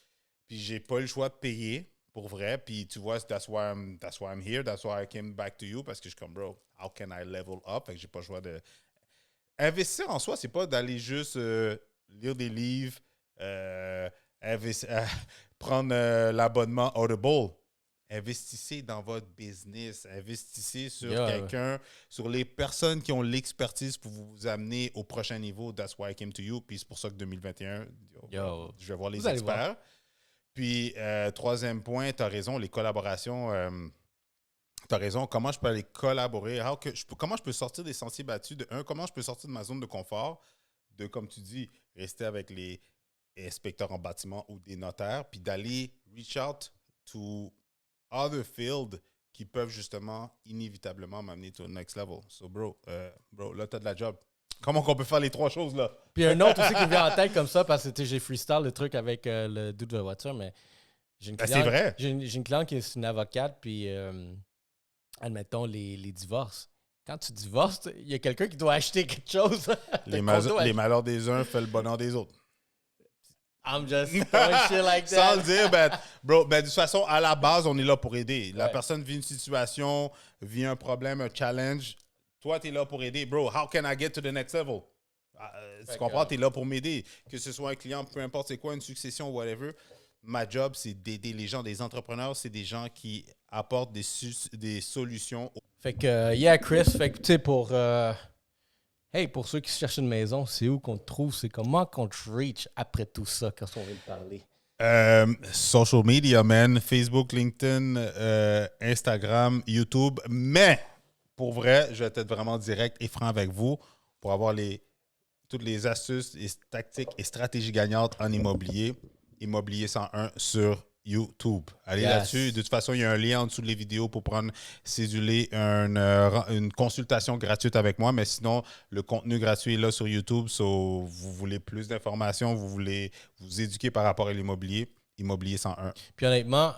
Puis j'ai pas eu le choix de payer pour vrai. Puis tu vois, that's why I'm here. That's why I came back to you. Parce que je suis comme, bro, how can I level up? Fait que j'ai pas le choix de... Investir en soi, c'est pas d'aller juste lire des livres, prendre l'abonnement Audible. Investissez dans votre business. Investissez sur quelqu'un, sur les personnes qui ont l'expertise pour vous amener au prochain niveau. That's why I came to you. Puis c'est pour ça que 2021, je vais voir les experts. Puis, troisième point, tu as raison, les collaborations. Tu as raison. Comment je peux aller collaborer? Comment je peux sortir des sentiers battus? Comment je peux sortir de ma zone de confort? Comme tu dis, rester avec les inspecteurs en bâtiment ou des notaires, puis d'aller reach out to other fields qui peuvent justement inévitablement m'amener to the next level. So, bro, là, tu as de la job. Comment qu'on peut faire les 3 choses, là? Puis un autre aussi qui me vient en tête comme ça, parce que j'ai freestyle le truc avec le dude de la voiture, mais j'ai une cliente, c'est vrai. J'ai une cliente qui est une avocate, puis admettons les divorces. Quand tu divorces, il y a quelqu'un qui doit acheter quelque chose. Les malheurs des uns fait le bonheur des autres. I'm just throwing shit like that. Sans le dire, bro, de toute façon, à la base, on est là pour aider. La personne vit une situation, vit un problème, un challenge. Toi, tu es là pour aider. Bro, how can I get to the next level? Tu comprends? Tu es là pour m'aider. Que ce soit un client, peu importe c'est quoi, une succession, whatever. Ma job, c'est d'aider les gens. Des entrepreneurs, c'est des gens qui apportent des solutions. Fait que, yeah, Chris, fait que, tu sais, pour ceux qui cherchent une maison, c'est où qu'on te trouve? C'est comment qu'on te reach après tout ça quand on veut te parler? Social media, man. Facebook, LinkedIn, Instagram, YouTube. Mais, pour vrai, je vais être vraiment direct et franc avec vous pour avoir toutes les astuces, les tactiques et stratégies gagnantes en immobilier. Immobilier 101 sur YouTube. Allez là-dessus. De toute façon, il y a un lien en dessous des vidéos pour prendre, céduler une consultation gratuite avec moi. Mais sinon, le contenu gratuit est là sur YouTube. So, vous voulez plus d'informations, vous voulez vous éduquer par rapport à l'immobilier, Immobilier 101. Puis honnêtement,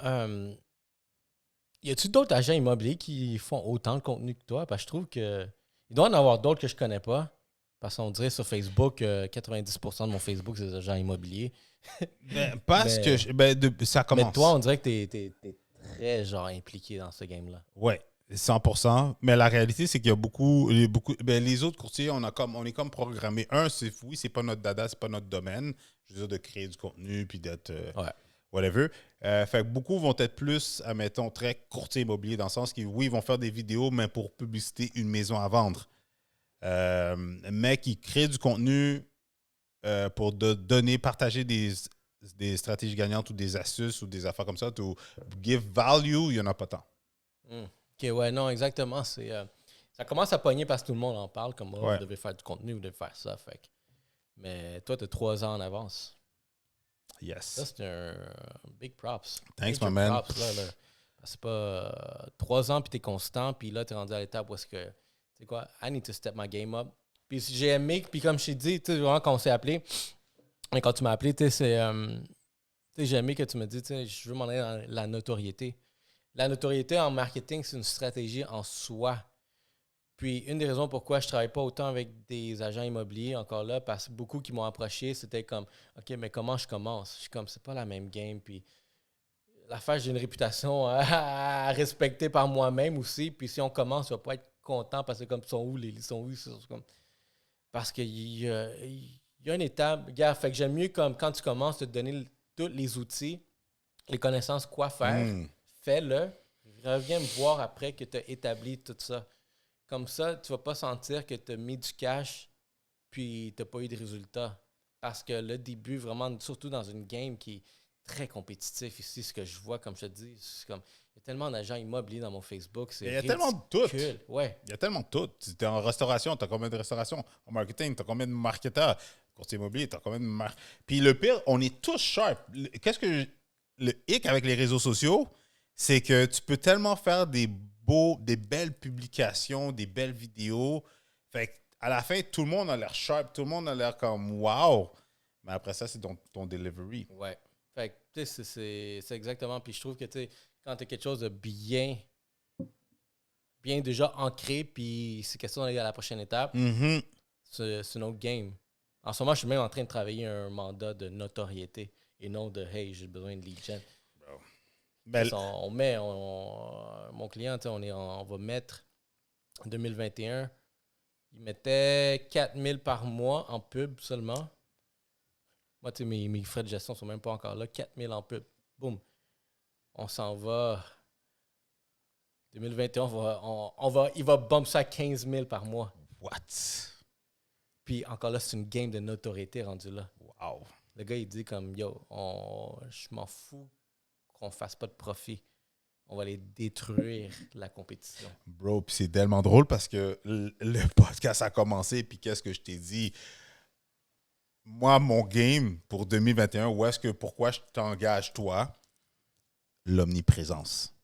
y a-tu d'autres agents immobiliers qui font autant de contenu que toi? Parce que je trouve que il doit y en avoir d'autres que je connais pas. Parce qu'on dirait sur Facebook, 90% de mon Facebook, c'est des agents immobiliers. Parce que ça commence. Mais toi, on dirait que t'es très genre impliqué dans ce game-là. Oui, 100%. Mais la réalité, c'est qu'il y a beaucoup les autres courtiers, on est comme programmé. Oui, c'est pas notre dada, c'est pas notre domaine. Je veux dire, de créer du contenu puis d'être whatever. Fait que beaucoup vont être plus, admettons, très courtier immobilier dans le sens que oui, ils vont faire des vidéos, mais pour publiciter une maison à vendre. Mais qui créent du contenu pour partager des stratégies gagnantes ou des astuces ou des affaires comme ça, to give value, il n'y en a pas tant. OK, ouais, non, exactement. Ça commence à pogner parce que tout le monde en parle, comme vous devez faire du contenu, vous devez faire ça. Fait que. Mais toi, tu as 3 ans en avance. Yes. Ça, c'est un big props. Thanks, my man. Props, là. C'est pas 3 ans, puis tu es constant, puis là, tu es rendu à l'étape où est-ce que, tu sais quoi, I need to step my game up. Puis j'ai aimé, puis comme je t'ai dit, tu sais, vraiment, quand on s'est appelé, quand tu m'as appelé, tu sais, j'ai aimé que tu me dis, tu sais, je veux m'en aller dans la notoriété. La notoriété en marketing, c'est une stratégie en soi. Puis, une des raisons pourquoi je ne travaille pas autant avec des agents immobiliers, encore là, parce que beaucoup qui m'ont approché, c'était comme, OK, mais comment je commence? Je suis comme, c'est pas la même game. Puis, l'affaire, j'ai une réputation à respecter par moi-même aussi. Puis, si on commence, je ne vais pas être content parce que, comme, sont où les lits, sont où? Comme, parce qu'il y a une étape. Regarde, fait que j'aime mieux, comme, quand tu commences, te donner tous les outils, les connaissances, quoi faire. Fais-le. Reviens me voir après que tu as établi tout ça. Comme ça, tu ne vas pas sentir que tu as mis du cash puis tu n'as pas eu de résultats. Parce que le début, vraiment, surtout dans une game qui est très compétitif ici, ce que je vois, comme je te dis, c'est comme il y a tellement d'agents immobiliers dans mon Facebook. Il y a tellement de tout. Ouais. Il y a tellement de tout. Tu es en restauration, tu as combien de restaurations? En marketing, tu as combien de marketeurs? Courtier immobilier, tu as combien de Puis le pire, on est tous sharp. Qu'est-ce que le hic avec les réseaux sociaux, c'est que tu peux tellement faire des belles publications, des belles vidéos. Fait qu'à la fin, tout le monde a l'air sharp, tout le monde a l'air comme wow. Mais après ça, c'est ton delivery. Ouais. Fait que, tu sais, c'est exactement. Puis je trouve que, tu sais, quand tu as quelque chose de bien déjà ancré, puis c'est question d'aller à la prochaine étape, c'est une autre game. En ce moment, je suis même en train de travailler un mandat de notoriété et non de hey, j'ai besoin de lead gen. Mon client, on va mettre en 2021, il mettait 4000 par mois en pub seulement. Moi, tu sais, mes frais de gestion sont même pas encore là. 4000 en pub. Boum. On s'en va. 2021, il va bump ça à 15 000 par mois. What? Puis encore là, c'est une game de notoriété rendue là. Wow. Le gars, il dit comme, yo, je m'en fous qu'on fasse pas de profit. On va aller détruire la compétition. Bro, puis c'est tellement drôle parce que le podcast a commencé, puis qu'est-ce que je t'ai dit? Moi, mon game pour 2021, pourquoi je t'engage, toi? L'omniprésence.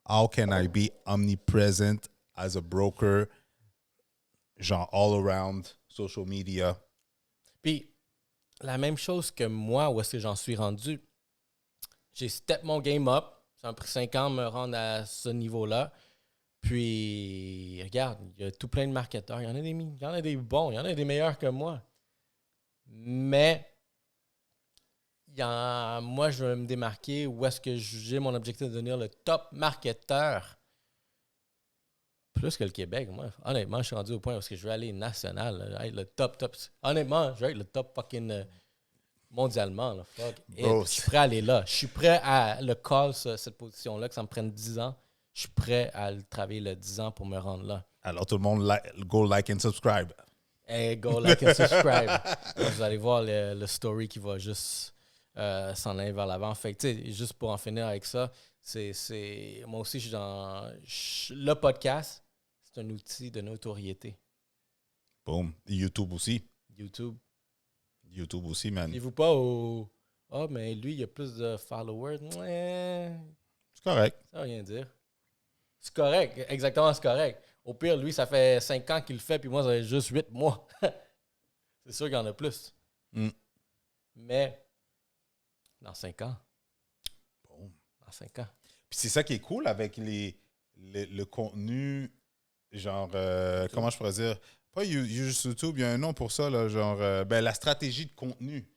How can I be omnipresent as a broker, genre all around social media? Puis, la même chose que moi, où est-ce que j'en suis rendu, j'ai step mon game up. Ça m'a pris 5 ans de me rendre à ce niveau-là. Puis, regarde, il y a tout plein de marketeurs. Il y en a des bons, il y en a des meilleurs que moi. Mais, moi, je veux me démarquer où est-ce que j'ai mon objectif de devenir le top marketeur. plus que le Québec. Moi, honnêtement, je suis rendu au point où je veux aller national. Là, être le top. Honnêtement, je veux être le top fucking mondialement. Là, fuck it. Bro, Je suis prêt à aller là. Je suis prêt à le call, cette position-là, que ça me prenne 10 ans. Je suis prêt à le travailler le 10 ans pour me rendre là. Alors, tout le monde, go like and subscribe. Hey, go like and subscribe. Vous allez voir le story qui va juste s'en aller vers l'avant. Fait que, tu sais, juste pour en finir avec ça, moi aussi, je suis dans... le podcast, c'est un outil de notoriété. Boom. YouTube aussi. YouTube aussi, man. N'allez-vous pas au... Ah, mais lui, il a plus de followers. C'est correct. Ça veut rien dire. C'est correct. Exactement, c'est correct. Au pire, lui, ça fait 5 ans qu'il le fait, puis moi, ça fait juste 8 mois. C'est sûr qu'il y en a plus. Mais, dans 5 ans. Boom. Dans 5 ans. Puis c'est ça qui est cool avec le contenu, genre, comment je pourrais dire, pas juste YouTube, il y a un nom pour ça, là, genre, la stratégie de contenu.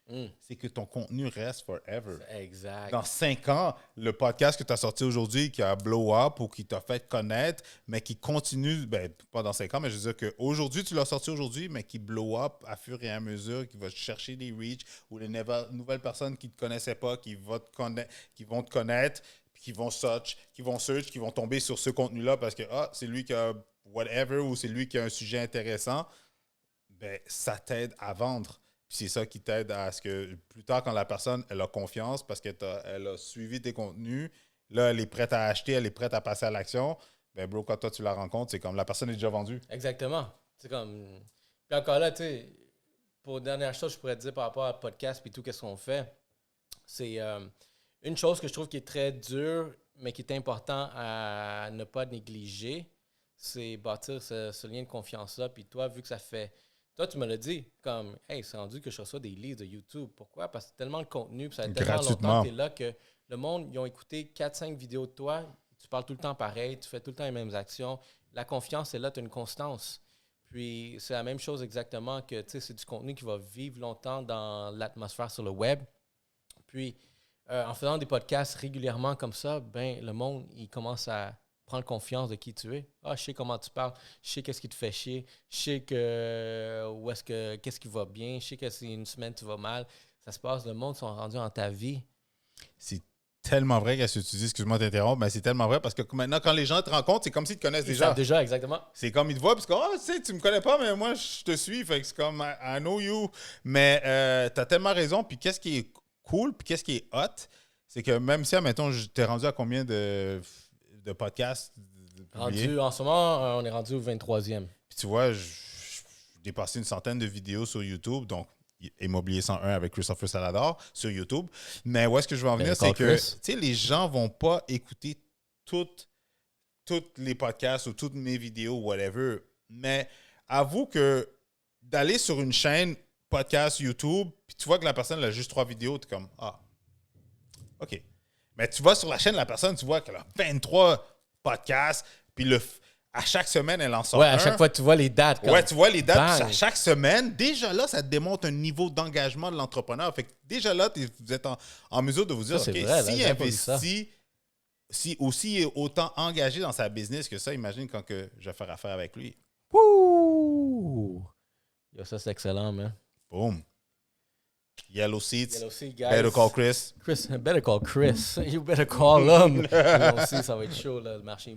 C'est que ton contenu reste forever. Exact. Dans 5 ans, le podcast que tu as sorti aujourd'hui, qui a blow up ou qui t'a fait connaître, mais qui continue, pas dans 5 ans, mais je veux dire qu'aujourd'hui, tu l'as sorti aujourd'hui, mais qui blow up à fur et à mesure, qui va chercher des reach ou les nouvelles personnes qui ne te connaissaient pas, qui vont te connaître, puis qui vont search, qui vont tomber sur ce contenu-là parce que c'est lui qui a whatever ou c'est lui qui a un sujet intéressant. Ça t'aide à vendre. Puis c'est ça qui t'aide à ce que plus tard, quand la personne elle a confiance parce qu'elle a suivi tes contenus, là, elle est prête à acheter, elle est prête à passer à l'action. Bro, quand toi tu la rencontres, c'est comme la personne est déjà vendue. Exactement. C'est comme. Puis encore là, tu sais, pour dernière chose, je pourrais te dire par rapport à podcast et tout, qu'est-ce qu'on fait. C'est une chose que je trouve qui est très dure, mais qui est important à ne pas négliger, c'est bâtir ce lien de confiance-là. Puis toi, vu que ça fait. Toi, tu me l'as dit, comme, hey, c'est rendu que je reçois des leads de YouTube. Pourquoi? Parce que c'est tellement le contenu, puis ça fait tellement longtemps que tu es là que le monde, ils ont écouté 4-5 vidéos de toi. Tu parles tout le temps pareil, tu fais tout le temps les mêmes actions. La confiance est là, tu as une constance. Puis c'est la même chose exactement que, tu sais, c'est du contenu qui va vivre longtemps dans l'atmosphère sur le web. Puis, en faisant des podcasts régulièrement comme ça, le monde, il commence à prendre confiance de qui tu es. Je sais comment tu parles, je sais qu'est-ce qui te fait chier, je sais qu'est-ce qui va bien, je sais que si une semaine tu vas mal. Ça se passe, le monde sont rendus dans ta vie. C'est tellement vrai qu'est-ce que tu dis, excuse-moi de t'interrompre, mais c'est tellement vrai parce que maintenant, quand les gens te rencontrent, c'est comme s'ils te connaissent déjà. Ils savent déjà, exactement. C'est comme ils te voient, parce que, tu sais, tu me connais pas, mais moi, je te suis, fait que c'est comme, I know you. Mais t'as tellement raison, puis qu'est-ce qui est cool, puis qu'est-ce qui est hot, c'est que même si, admettons, t'es rendu à combien de podcasts En ce moment, on est rendu au 23e. Puis tu vois, j'ai dépassé une centaine de vidéos sur YouTube, donc Immobilier 101 avec Christopher Salador sur YouTube. Mais où est-ce que je veux en venir, c'est que tu sais, les gens vont pas écouter toutes les podcasts ou toutes mes vidéos, whatever. Mais avoue que d'aller sur une chaîne podcast YouTube, puis tu vois que la personne a juste 3 vidéos, tu es comme, OK. Mais tu vas sur la chaîne de la personne, tu vois qu'elle a 23 podcasts, puis à chaque semaine, elle en sort un. À chaque fois, tu vois les dates. Tu vois les dates. À chaque semaine, déjà là, ça te démontre un niveau d'engagement de l'entrepreneur. Fait que déjà là, vous êtes en mesure de vous dire, OK, s'il investit, si aussi est autant engagé dans sa business que ça, imagine quand que je vais faire affaire avec lui. Wouh! Ça, c'est excellent, man. Boom. Yellow Seats. Guys. Better call Chris. Better call Chris. You better call him. Yellow Seats, ça va être chaud, là, le marché